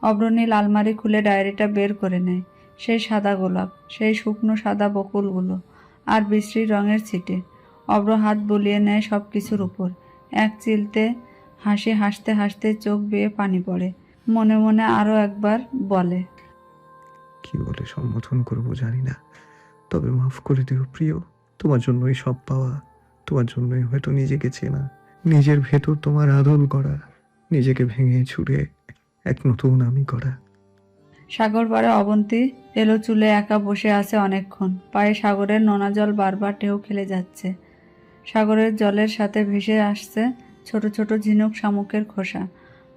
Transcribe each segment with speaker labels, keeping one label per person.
Speaker 1: অব্রনীল আলমারি খুলে ডায়েরিটা বের করে নেয়। সেই সাদা গোলাপ, সেই শুকনো সাদা বকুলগুলো, আর বিশ্রী রঙের ছিটে। অব্র হাত বুলিয়ে নেয় সব কিছুর উপর। এক চিলতে হাসি হাসতে হাসতে চোখ বেয়ে পানি পড়ে। মনে মনে আরও একবার বলে,
Speaker 2: কি বলে সম্বোধন করবো জানি না, তবে মাফ করে দিও প্রিয়। তোমার জন্যই সব পাওয়া, তোমার জন্যই হয়তো নিজেকে চেনা, নিজের ভেতর তোমার আদল করা, নিজেকে ভেঙে ছুড়ে এক নতুন আমি করা।
Speaker 1: সাগর পাড়ে অবন্তী এলো চুলে একা বসে আছে অনেকক্ষণ। পায়ে সাগরের নোনা জল বারবার ঢেউ খেলে যাচ্ছে। সাগরের জলের সাথে ভেসে আসছে ছোট ছোট ঝিনুক শামুকের খোসা।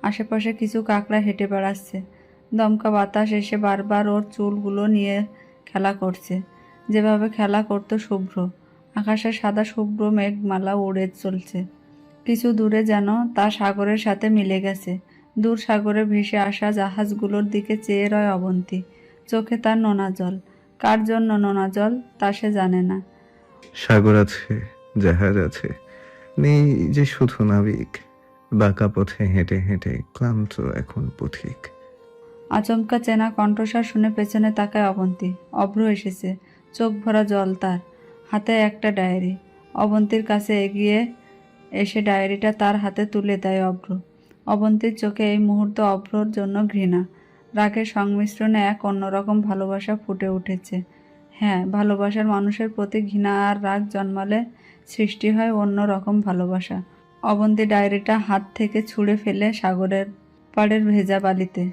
Speaker 1: আশেপাশে কিছু কাকড়া হেঁটে বেড়াচ্ছে। দমকা বাতাস এসে বারবার ওর চুলগুলো নিয়ে খেলা করছে, যেভাবে খেলা করতো শুভ্র। আকাশে সাদা শুভ্র মেঘমালা উড়ে চলছে। কিছু দূরে যেন তা সাগরের সাথে মিলে গেছে। দূর সাগরে ভেসে আসা জাহাজগুলোর দিকে চেয়ে রয় অবন্তী। চোখে তার নোনা জল। কার জন্য নোনা জল তা সে জানে না।
Speaker 2: সাগর আছে, জাহাজ আছে, নেই যে শুধু নাবিক, বাঁকা পথে হেঁটে হেঁটে ক্লান্ত এখন পথিক।
Speaker 1: আচমকা চেনা কণ্ঠস্বর শুনে পেছনে তাকায় অবন্তী। অভ্র এসেছে, চোখ ভরা জল তার, হাতে একটা ডায়েরি। অবন্তীর কাছে এগিয়ে এসে ডায়েরিটা তার হাতে তুলে দেয় অভ্র। অবন্তীর চোখে এই মুহূর্তে অভ্রর জন্য ঘৃণা, রাগের সংমিশ্রণে এক অন্যরকম ভালোবাসা ফুটে উঠেছে। হ্যাঁ, ভালোবাসার মানুষের প্রতি ঘৃণা আর রাগ জন্মালে সৃষ্টি হয় অন্য রকম ভালোবাসা। অবন্তী ডায়েরিটা হাত থেকে ছুঁড়ে ফেলে সাগরের পাড়ের ভেজা বালিতে।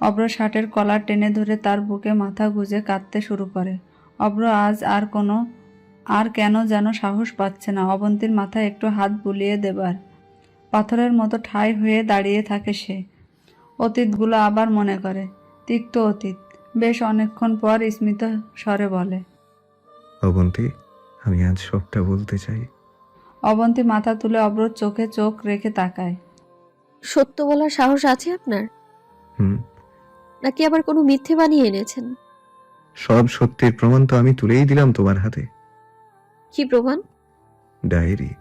Speaker 1: অভ্র শার্টের কলার টেনে ধরে তার বুকে মাথা গুঁজে কাঁদতে শুরু করে। অভ্র আজ আর কেন যেন সাহস পাচ্ছে না অবন্তীর মাথায় একটু হাত বুলিয়ে দেবার। পাথরের মতো ঠাঁই হয়ে দাঁড়িয়ে থাকে সে। অতীতগুলো আবার মনে করে, তিক্ত অতীত। বেশ অনেকক্ষণ পর স্মিত স্বরে বলে,
Speaker 2: অবন্তী, আমি আজ সবটা বলতে চাই।
Speaker 1: অবন্তী মাথা তুলে অভ্রর চোখে চোখ রেখে তাকায়।
Speaker 3: সত্য বলার সাহস আছে আপনার,
Speaker 2: হুম,
Speaker 3: নাকি আবার কোনো মিথ্যে বানিয়ে এনেছেন?
Speaker 2: সব সত্যের প্রমাণ তো আমি তুলেই দিলাম তোমার হাতে।
Speaker 3: কি প্রমাণ?
Speaker 2: ডায়েরি,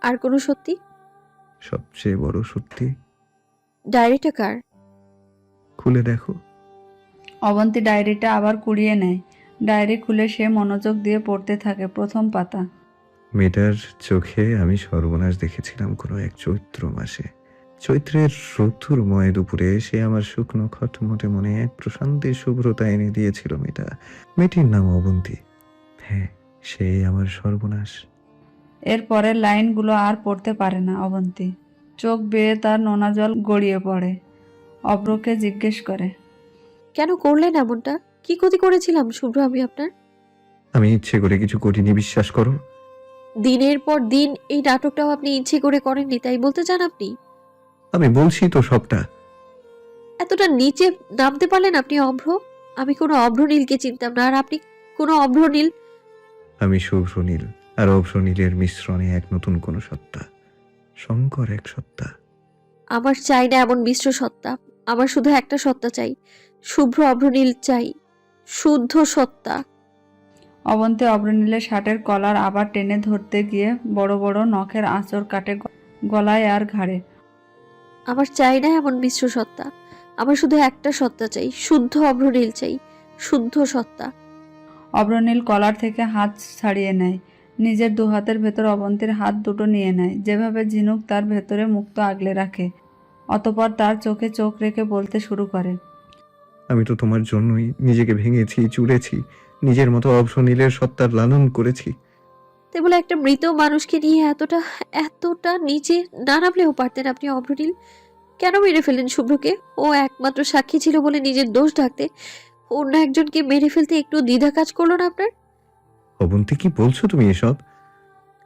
Speaker 3: আর কোনো সত্যি?
Speaker 2: সবচেয়ে বড় সত্যি।
Speaker 3: ডায়েরিটা কার?
Speaker 2: খুলে দেখো।
Speaker 1: অবন্তী ডায়েরিটা আবার কুড়িয়ে নেয়। ডায়েরি খুলে সে মনোযোগ দিয়ে পড়তে থাকে প্রথম পাতা।
Speaker 2: মেয়েটার চোখে আমি সর্বনাশ দেখেছিলাম কোনো এক চৈত্র মাসে। চৈত্রের রৌদ্রময় দুপুরে সে আমার শুকনো খটমটে মনে এক প্রশান্তির শুভ্রতা এনে দিয়েছিল। মেয়েটির নাম অবন্তী। হ্যাঁ, সে আমার সর্বনাশ।
Speaker 1: এর পরের লাইনগুলো আর পড়তে পারে না অবন্তী। চোখ বেয়ে তার নোনা জল গড়িয়ে পড়ে। অভ্রকে জিজ্ঞেস করে,
Speaker 3: কেন করলেন এমনটা? কি ক্ষতি করেছিলাম শুভ্র আমি আপনার?
Speaker 2: আমি ইচ্ছে করে কিছু করিনি, বিশ্বাস করো।
Speaker 3: দিনের পর দিন এই নাটকটাও আপনি ইচ্ছে করে করেননি, তাই বলতে চান আপনি?
Speaker 2: আমি বলছি তো সবটা।
Speaker 3: এতটা নিচে নামতে পারলেন আপনি অভ্র? আমি কোনো অভ্রনীলকে চিনতাম না, আর আপনি কোনো অভ্রনীল।
Speaker 2: আমি শুভ্র নীল আর অভ্র নীলের মিশ্রণে এক নতুন কোন সত্তা, শঙ্কর এক সত্তা।
Speaker 3: আমার চাই না এমন মিশ্র সত্তা। আমার শুধু একটা সত্তা চাই, শুভ্র অভ্রনীল চাই, শুদ্ধ সত্তা।
Speaker 1: অবন্তী অভ্রনীলের শার্টের কলার আবার টেনে ধরতে গিয়ে বড় বড় নখের আঁচড় কাটে গলায় আর ঘাড়ে।
Speaker 3: আমার চাই না এমন মিশ্র সত্তা। আমার শুধু একটা সত্তা চাই, শুদ্ধ অভ্রনীল চাই, শুদ্ধ সত্তা।
Speaker 1: অভ্রনীল কলার থেকে হাত ছাড়িয়ে নেয়। নিজের দু হাতের ভেতর অবন্তীর হাত দুটো নিয়ে নেয়, যেভাবে ঝিনুক তার ভেতরে মুক্ত আগলে রাখে। অতপর তার চোখে চোখ রেখে বলতে শুরু করে,
Speaker 2: আমি তো তোমার জন্যই নিজেকে ভেঙেছি, চুড়েছি, নিজের মতো অভ্র নীলের সত্তার লালন করেছি।
Speaker 3: তাই বলে একটা মৃত মানুষকে নিয়ে এতটা এতটা নিচে না নামলেও পারতেন আপনি অভ্রনীল। কেন মেরে ফেললেন শুভ্রকে? ও একমাত্র সাক্ষী ছিল বলে নিজের দোষ ঢাকতে অন্য একজনকে মেরে ফেলতে একটু দ্বিধা কাজ করলো না আপনার?
Speaker 2: অবন্তী, কি বলছো তুমি এসব?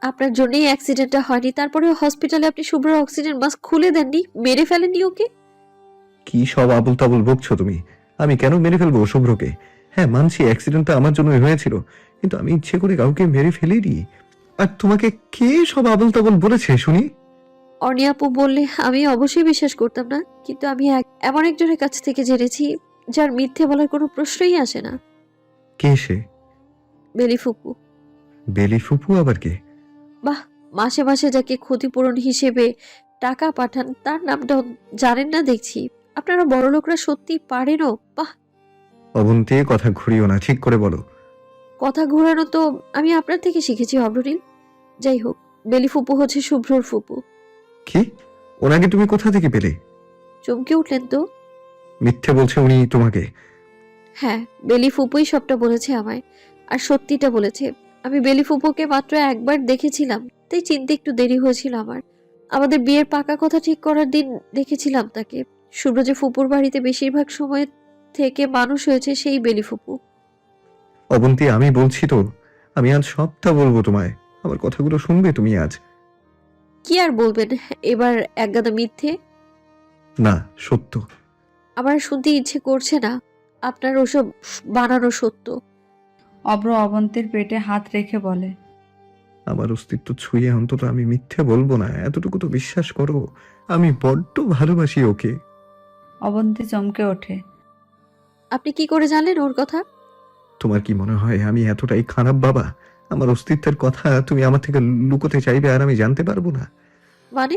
Speaker 3: আপনার জন্যই অ্যাক্সিডেন্টটা হয়নি, তারপরে হসপিটালে আপনি শুভ্রর অক্সিজেন মাস্ক খুলে দেননি, মেরে ফেলেননি ওকে।
Speaker 2: কি সব আবল তাবল বকছো তুমি? আমি কেন মেরে ফেলবো শুভ্রকে? হ্যাঁ, মানছি অ্যাক্সিডেন্টটা আমার জন্যই হয়েছিল, কিন্তু আমি ইচ্ছে করে কাউকে মেরে ফেলিনি। আর তোমাকে কে সব আবল তাবল বলেছে শুনি?
Speaker 3: অর্ণি আপু বললে আমি অবশ্যই বিশ্বাস করতাম না, কিন্তু আমি এমন একজনের কাছ থেকে জেনেছি যার মিথ্যে বলার কোনো প্রশ্নই আসে না।
Speaker 2: কে সে?
Speaker 3: বেলি ফুপু।
Speaker 2: বেলি ফুপু আবার কে?
Speaker 3: বাহ, মাসে মাসে যাকে ক্ষতিপূরণ হিসেবে টাকা পাঠান তার নামটাও জানেন না দেখছি। আপনারা বড়লোকরা সত্যি পারেনও, বাহ।
Speaker 2: অবন্তী, কথা ঘুরিও না, ঠিক করে বলো।
Speaker 3: কথা ঘোরানো তো আমি আপনার থেকে শিখেছি অভ্রনীল। যাই হোক, বেলি ফুপু হচ্ছে শুভ্রর ফুপু।
Speaker 2: কি? ওনাকে তুমি কোথা থেকে পেলে?
Speaker 3: চমকে উঠলেন তো?
Speaker 2: মিথ্যে বলছে উনি তোমাকে?
Speaker 3: হ্যাঁ, বেলি ফুপুই সবটা বলেছে আমায়, আর সত্যিটা বলেছে। আমি বেলি ফুপুকে মাত্র একবার দেখেছিলাম, তাই চিনতে একটু দেরি হয়েছিল আমার। আমাদের বিয়ের পাকা কথা ঠিক করার দিন দেখেছিলাম তাকে। শুভ্র যে ফুপুর বাড়িতে বেশিরভাগ সময় থেকে মানুষ হয়েছে সেই বেলি ফুপু।
Speaker 2: অবন্তী, আমি বলছি তো, আমি আজ সবটা বলবো তোমায়। আমার কথাগুলো শুনবে তুমি আজ?
Speaker 3: কি আর বলবেন, এবার একগাদা মিথ্যে।
Speaker 2: না, সত্য।
Speaker 3: আমার শুনতে ইচ্ছে করছে না, আপনার ওসব বানানো সত্য।
Speaker 1: অব্র অবন্তীর পেটে হাত রেখে বলে।
Speaker 2: আমার অস্তিত্ব ছুঁয়ে অন্তত আমি মিথ্যে বলবো না, এতটুকু তো বিশ্বাস করো। আমি বড্ড ভালোবাসি ওকে।
Speaker 1: অবন্তী চমকে ওঠে।
Speaker 3: আপনি কি করে জানলেন ওর কথা?
Speaker 2: তোমার কি মনে হয় আমি এতটাই খারাপ বাবা? আমার অস্তিত্বের কথা তুমি আমার থেকে লুকোতে চাইবে আর আমি জানতে পারবো না?
Speaker 3: মানে?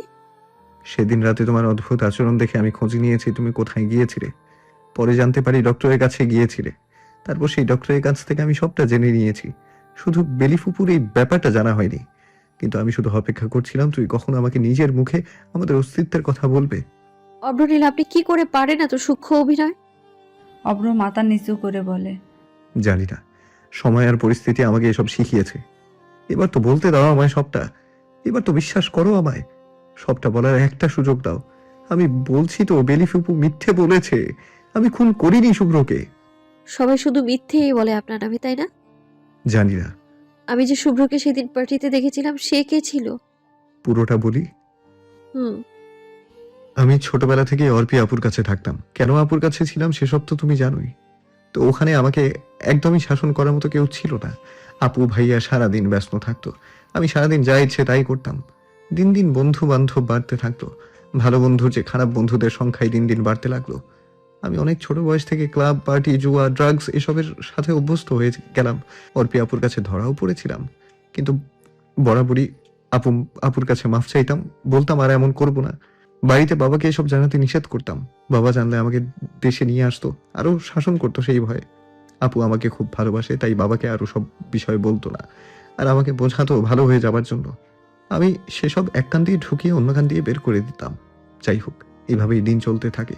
Speaker 2: সেদিন রাতে তোমার অদ্ভুত আচরণ দেখে আমি খোঁজ নিয়েছি তুমি কোথায় গিয়েছিলে। পরে জানতে পারি ডক্টরের কাছে গিয়েছিলে। তারপর সেই ডক্টরের কাছ থেকে আমি সবটা জেনে নিয়েছি। শুধু বেলিফুপুর এই ব্যাপারটা জানা হয়নি। কিন্তু আমি শুধু অপেক্ষা করছিলাম তুই কখন আমাকে নিজের মুখে আমাদের অস্তিত্বের কথা বলবে।
Speaker 3: অভ্রনীল, আপনি কি করে পারেন এত সূক্ষ্ম অভিনয়?
Speaker 1: অব্র মাথা নিচু করে বলে।
Speaker 2: জানি না, সময় আর পরিস্থিতি আমাকে এসব শিখিয়েছে। এবার তো বলতে দাও আমায় সবটা। এবার তো বিশ্বাস করো আমায়। সবটা বলার একটা সুযোগ দাও। আমি বলছি তো বেলিফুপু মিথ্যে বলেছে। আমি খুন করিনি শুভ্রকে।
Speaker 3: সবাই শুধু মিথ্যেই বলে আপনার নামে, তাই না?
Speaker 2: জানি না।
Speaker 3: আমি যে শুভ্রকে সেদিন পার্টিতে দেখেছিলাম, সে কে ছিল?
Speaker 2: পুরোটা বলি।
Speaker 3: হুম।
Speaker 2: আমি ছোটবেলা থেকে অর্পি আপুর কাছে থাকতাম। কেন আপুর কাছে ছিলাম সেসব তো তুমি জানোই। তো ওখানে আমাকে একদমই শাসন করার মতো কেউ ছিল না। আপু ভাইয়া সারাদিন ব্যস্ত থাকতো। আমি সারাদিন যা ইচ্ছে তাই করতাম। দিন দিন বন্ধু বান্ধব বাড়তে থাকতো। ভালো বন্ধুর যে খারাপ বন্ধুদের সংখ্যাই দিন দিন বাড়তে লাগলো। আমি অনেক ছোট বয়স থেকে ক্লাব, পার্টি, জুয়া, ড্রাগস এসবের সাথে অভ্যস্ত হয়ে গেলাম। অর্পি আপুর কাছে ধরাও পড়েছিলাম। কিন্তু বরাবরই আপু আপুর কাছে মাফ চাইতাম, বলতাম আর এমন করব না। বাড়িতে বাবাকে এসব জানাতে নিষেধ করতাম। বাবা জানলে আমাকে দেশে নিয়ে আসতো, আরো শাসন করতো সেই ভয়ে। আপু আমাকে খুব ভালোবাসে, তাই বাবাকে আরো সব বিষয়ে বলতো না, আর আমাকে বোঝাতো ভালো হয়ে যাবার জন্য। আমি সেসব এক কান দিয়ে ঢুকিয়ে অন্য কান দিয়ে বের করে দিতাম। যাই হোক, এইভাবেই দিন চলতে থাকে।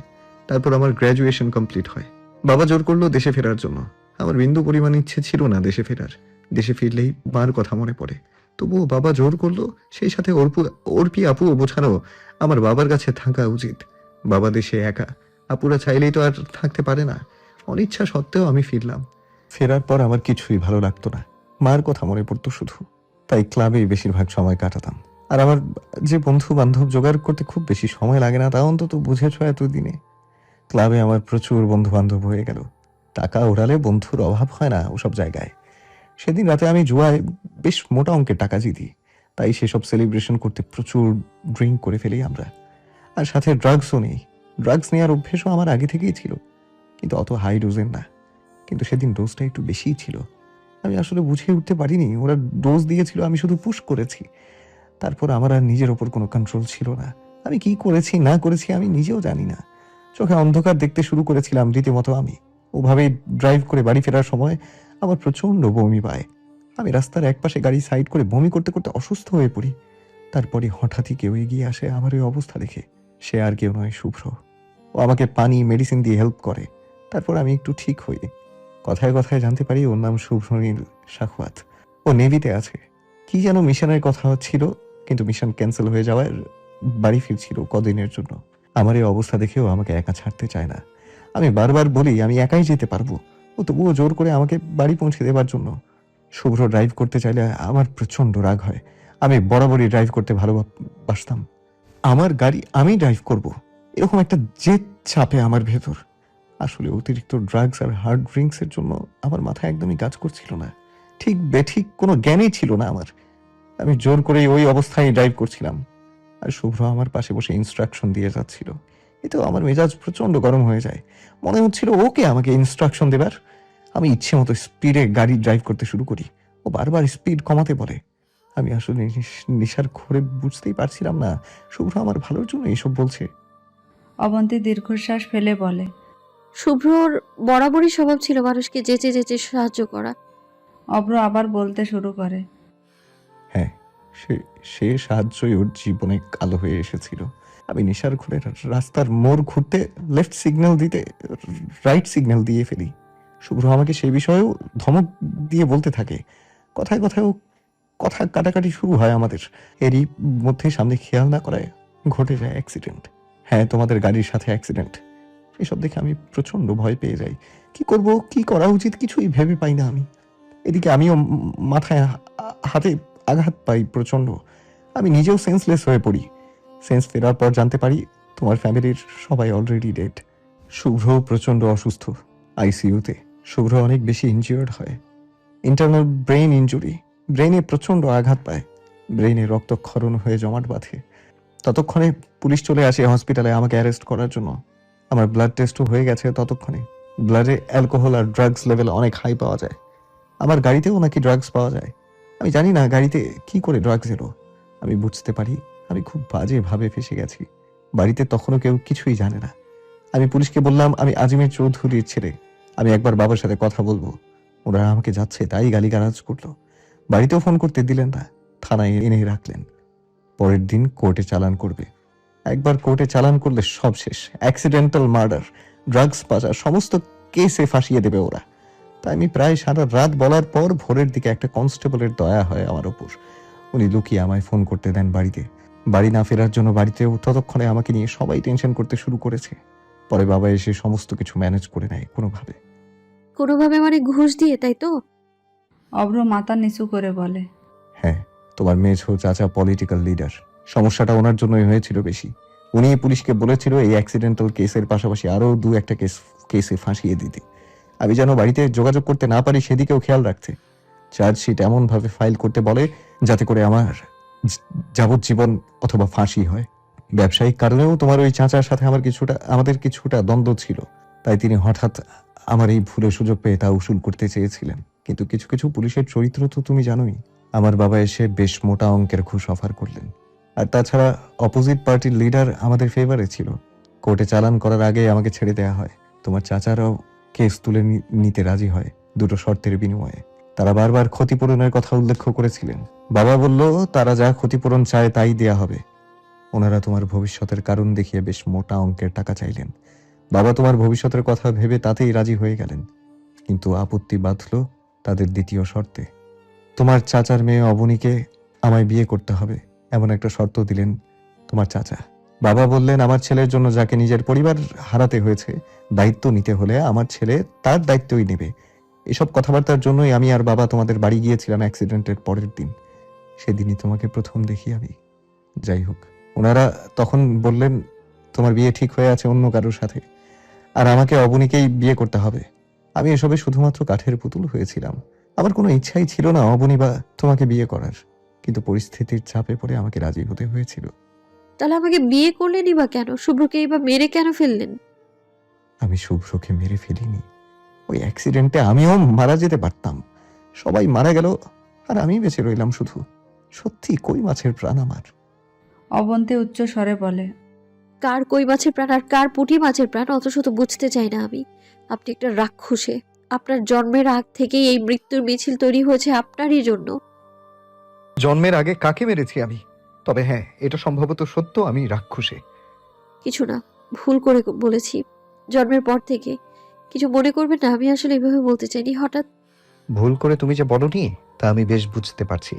Speaker 2: তারপর আমার গ্র্যাজুয়েশন কমপ্লিট হয়। বাবা জোর করলো দেশে ফেরার জন্য। আমার বিন্দু পরিমাণ ইচ্ছে ছিল না দেশে ফেরার। দেশে ফিরলেই মার কথা মনে পড়ে। তবুও বাবা জোর করলো। সেই সাথে অর্পি আপুও বোঝানো আমার বাবার কাছে থাকা উচিত। বাবা দেশে একা, আপুরা চাইলেই তো আর থাকতে পারে না। অনিচ্ছা সত্ত্বেও আমি ফিরলাম। ফেরার পর আমার কিছুই ভালো লাগতো না। মার কথা মনে পড়তো শুধু। তাই ক্লাবেই বেশিরভাগ সময় কাটাতাম। আর আমার যে বন্ধু বান্ধব জোগাড় করতে খুব বেশি সময় লাগে না, তা অন্তত বুঝেছ এতদিনে। ক্লাবে আমার প্রচুর বন্ধু বান্ধব হয়ে গেল। টাকা ওড়ালে বন্ধুর অভাব হয় না ওসব জায়গায়। সেদিন রাতে আমি জুয়ায় বেশ মোটা অঙ্কের টাকা জিতি। তাই সেসব সেলিব্রেশন করতে প্রচুর ড্রিঙ্ক করে ফেলি আমরা। আর সাথে ড্রাগসও নেই। ড্রাগস নেওয়ার অভ্যেসও আমার আগে থেকেই ছিল, কিন্তু অত হাই ডোজের না। কিন্তু সেদিন ডোজটা একটু বেশিই ছিল। আমি আসলে বুঝে উঠতে পারিনি ওরা ডোজ দিয়েছিল, আমি শুধু পুশ করেছি। তারপর আমার আর নিজের ওপর কোনো কন্ট্রোল ছিল না। আমি কি করেছি না করেছি আমি নিজেও জানি না। চোখে অন্ধকার দেখতে শুরু করেছিলাম রীতিমতো আমি। ওভাবেই ড্রাইভ করে বাড়ি ফেরার সময় আমার প্রচন্ড বমি পায়। আমি রাস্তার একপাশে গাড়ি সাইড করে বমি করতে করতে অসুস্থ হয়ে পড়ি। তারপরে হঠাৎই কেউ এগিয়ে আসে আমার ওই অবস্থা দেখে। সে আর কেউ নয়, শুভ্র। ও আমাকে পানি মেডিসিন দিয়ে হেল্প করে। তারপর আমি একটু ঠিক হই। কথায় কথায় জানতে পারি ওর নাম শুভ্রনীল শাখওয়াত। ও নেভিতে আছে। কি যেন মিশনের কথা হচ্ছিল, কিন্তু মিশন ক্যান্সেল হয়ে যাওয়ার বাড়ি ফিরছিল কদিনের জন্য। আমার এই অবস্থা দেখেও আমাকে একা ছাড়তে চায় না। আমি বারবার বলি আমি একাই যেতে পারবো। ও তবুও জোর করে আমাকে বাড়ি পৌঁছে দেবার জন্য। শুভ্র ড্রাইভ করতে চাইলে আমার প্রচন্ড রাগ হয়। আমি বরাবরই ড্রাইভ করতে ভালোবাসতাম। আমার গাড়ি আমি ড্রাইভ করব, এরকম একটা জেদ চাপে আমার ভেতর। আসলে অতিরিক্ত ড্রাগস আর হার্ড ড্রিঙ্কসের জন্য আমার মাথায় একদমই কাজ করছিল না। ঠিক বেঠিক কোনো জ্ঞানই ছিল না আমার। আমি জোর করে ওই অবস্থায় ড্রাইভ করছিলাম, আর শুভ্র আমার পাশে বসে ইনস্ট্রাকশন দিয়ে যাচ্ছিল। এতেও আমার মেজাজ প্রচন্ড গরম হয়ে যায়। মনে হচ্ছিল ওকে আমাকে ইনস্ট্রাকশন দেবার। আমি ইচ্ছে মতো স্পিডে গাড়ি ড্রাইভ করতে শুরু করি। ও বারবার স্পিড কমাতে বলে। আমি আসলে নেশার ঘোরে বুঝতেই পারছিলাম না শুভ্র আমার ভালোর জন্য এসব বলছে।
Speaker 1: অবন্তী দীর্ঘশ্বাস ফেলে বলে।
Speaker 3: শুভ্রর বরাবরই স্বভাব ছিল মানুষকে যেচে যেচে সাহায্য করা।
Speaker 1: অভ্র আবার বলতে শুরু করে।
Speaker 2: হ্যাঁ, সে সে সাহায্যই ওর জীবনে কালো হয়ে এসেছিল। আমি নেশার ঘরে রাস্তার মোড় ঘুরতে লেফট সিগন্যাল দিতে রাইট সিগন্যাল দিয়ে ফেলি। শুভ্র আমাকে সেই বিষয়েও ধমক দিয়ে বলতে থাকে। কথায় কথায়ও কথা কাটাকাটি শুরু হয় আমাদের। এরই মধ্যে সামনে খেয়াল না করায় ঘটে যায় অ্যাক্সিডেন্ট। হ্যাঁ, তোমাদের গাড়ির সাথে অ্যাক্সিডেন্ট। এসব দেখে আমি প্রচন্ড ভয় পেয়ে যাই। কি করব, কি করা উচিত কিছুই ভেবে পাই না আমি। এদিকে আমিও মাথায় হাতে আঘাত পাই প্রচন্ড। আমি নিজেও সেন্সলেস হয়ে পড়ি। সেন্স ফেরার পর জানতে পারি তোমার ফ্যামিলির সবাই অলরেডি ডেড। শুভ্র প্রচন্ড অসুস্থ, আইসিইউতে। শুভ্র অনেক বেশি ইনজিওর্ড হয়, ইন্টারনাল ব্রেইন ইনজুরি। ব্রেইনে প্রচন্ড আঘাত পায়, ব্রেইনে রক্তক্ষরণ হয়ে জমাট বাঁধে। ততক্ষণে পুলিশ চলে আসে হসপিটালে আমাকে অ্যারেস্ট করার জন্য। আমার ব্লাড টেস্টও হয়ে গেছে ততক্ষণে। ব্লাডে অ্যালকোহল আর ড্রাগস লেভেল অনেক হাই পাওয়া যায়। আমার গাড়িতেও নাকি ড্রাগস পাওয়া যায়। আমি জানি না গাড়িতে কি করে ড্রাগস এলো। আমি বুঝতে পারি আমি খুব বাজেভাবে ফেসে গেছি। বাড়িতে তখনও কেউ কিছুই জানে না। আমি পুলিশকে বললাম আমি আজিমের চৌধুরীর ছেলে, আমি একবার বাবার সাথে কথা বলবো। ওরা আমাকে যাচ্ছে তাই গালিগালাজ করলো। বাড়িতেও ফোন করতে দিলেন না, থানায় এনে রাখলেন। পরের দিন কোর্টে চালান করবে। একবার কোর্টে চালান করলে সব শেষ। অ্যাক্সিডেন্টাল মার্ডার, ড্রাগস পাচার সমস্ত কেসে ফাঁসিয়ে দেবে ওরা। তাই আমি প্রায় সারা রাত বলার পর ভোরের দিকে একটা কনস্টেবলের দয়া হয় আমার ওপর। উনি লুকিয়ে আমায় ফোন করতে দেন বাড়িতে। বাড়ি না ফেরার জন্য বাড়িতেও ততক্ষণে আমাকে নিয়ে সবাই টেনশন করতে শুরু করেছে। পরে বাবা এসে সমস্ত কিছু ম্যানেজ করে নেয় কোনোভাবে।
Speaker 3: কোনোভাবে মানে ঘুষ দিয়ে, তাই তো?
Speaker 1: অভ্র মাথা নিচু করে বলে।
Speaker 2: হ্যাঁ, তোমার মেঝো চাচা পলিটিক্যাল লিডার। সমস্যাটা ওনার জন্যই হয়েছিল বেশি। উনি পুলিশকে বলেছিল এই অ্যাক্সিডেন্টাল কেসের পাশাপাশি আরও দু একটা কেসে ফাঁসিয়ে দিতে। আমি যেন বাড়িতে যোগাযোগ করতে না পারি সেদিকেও খেয়াল রাখতে। চার্জশিট এমনভাবে ফাইল করতে বলে যাতে করে আমার যাবজ্জীবন অথবা ফাঁসি হয়। ব্যবসায়িক কারণেও তোমার ওই চাচার সাথে আমাদের কিছুটা দ্বন্দ্ব ছিল। তাই তিনি হঠাৎ আমার এই ভুলের সুযোগ পেয়ে তা উসুল করতে চেয়েছিলেন। কিন্তু কিছু কিছু পুলিশের চরিত্র তো তুমি জানোই। আমার বাবা এসে বেশ মোটা অঙ্কের ঘুষ অফার করলেন। আর তাছাড়া অপোজিট পার্টির লিডার আমাদের ফেভারে ছিল। কোর্টে চালান করার আগে আমাকে ছেড়ে দেওয়া হয়। তোমার চাচারাও কেস তুলে নিতে রাজি হয় দুটো শর্তের বিনিময়ে। তারা বারবার ক্ষতিপূরণের কথা উল্লেখ করেছিলেন। বাবা বলল তারা যা ক্ষতিপূরণ চায় তাই দেয়া হবে। ওনারা তোমার ভবিষ্যতের কারণ দেখিয়ে বেশ মোটা অঙ্কের টাকা চাইলেন। বাবা তোমার ভবিষ্যতের কথা ভেবে তাতেই রাজি হয়ে গেলেন। কিন্তু আপত্তি বাঁধল তাদের দ্বিতীয় শর্তে। তোমার চাচার মেয়ে অবনীকে আমায় বিয়ে করতে হবে, এমন একটা শর্ত দিলেন তোমার চাচা। বাবা বললেন আমার ছেলের জন্য যাকে নিজের পরিবার হারাতে হয়েছে, দায়িত্ব নিতে হলে আমার ছেলে তার দায়িত্বই নেবে। এসব কথাবার্তার জন্যই আমি আর বাবা তোমাদের বাড়ি গিয়েছিলাম অ্যাক্সিডেন্টের পরের দিন। সেদিনই তোমাকে প্রথম দেখি আমি। যাই হোক, ওনারা তখন বললেন তোমার বিয়ে ঠিক হয়ে আছে অন্য কারোর সাথে, আর আমাকে অবনীকেই বিয়ে করতে হবে। আমি এসবে শুধুমাত্র কাঠের পুতুল হয়েছিলাম। আমার কোনো ইচ্ছাই ছিল না অবনী বা তোমাকে বিয়ে করার, কিন্তু পরিস্থিতির চাপে পড়ে আমাকে রাজি হতে হয়েছিল।
Speaker 3: তাহলে আমাকে বিয়ে করলেনই বা কেন? শুভ্রকে বা মেরে কেন ফেললেন?
Speaker 2: আমি শুভ্রকে মেরে ফেলিনি। ওই অ্যাক্সিডেন্টে আমিও মারা যেতে পারতাম। সবাই মারা গেল আর আমি বেঁচে রইলাম শুধু। সত্যি কই মাছের প্রাণ আমার।
Speaker 1: অবন্তী উচ্চ স্বরে বলে।
Speaker 3: কার কই মাছের প্রাণ আর কার পুঁটি মাছের প্রাণ অত শত বুঝতে চাই না আমি। আপনি একটা রাক্ষসে। আপনার জন্মের আগ থেকেই এই মৃত্যুর মিছিল তৈরি হয়েছে আপনারই জন্য।
Speaker 2: জন্মের আগে কাকে মেরেছি আমি? তবে হ্যাঁ, এটা সম্ভবত সত্য, আমি রাক্ষসে।
Speaker 3: কিছু না, ভুল করে বলেছি। জন্মের পর থেকে কিছু মনে করবেন না, আমি আসলে এভাবে বলতে চাইনি। হঠাৎ
Speaker 2: ভুল করে তুমি যে বলনি তা আমি বেশ বুঝতে পারছি।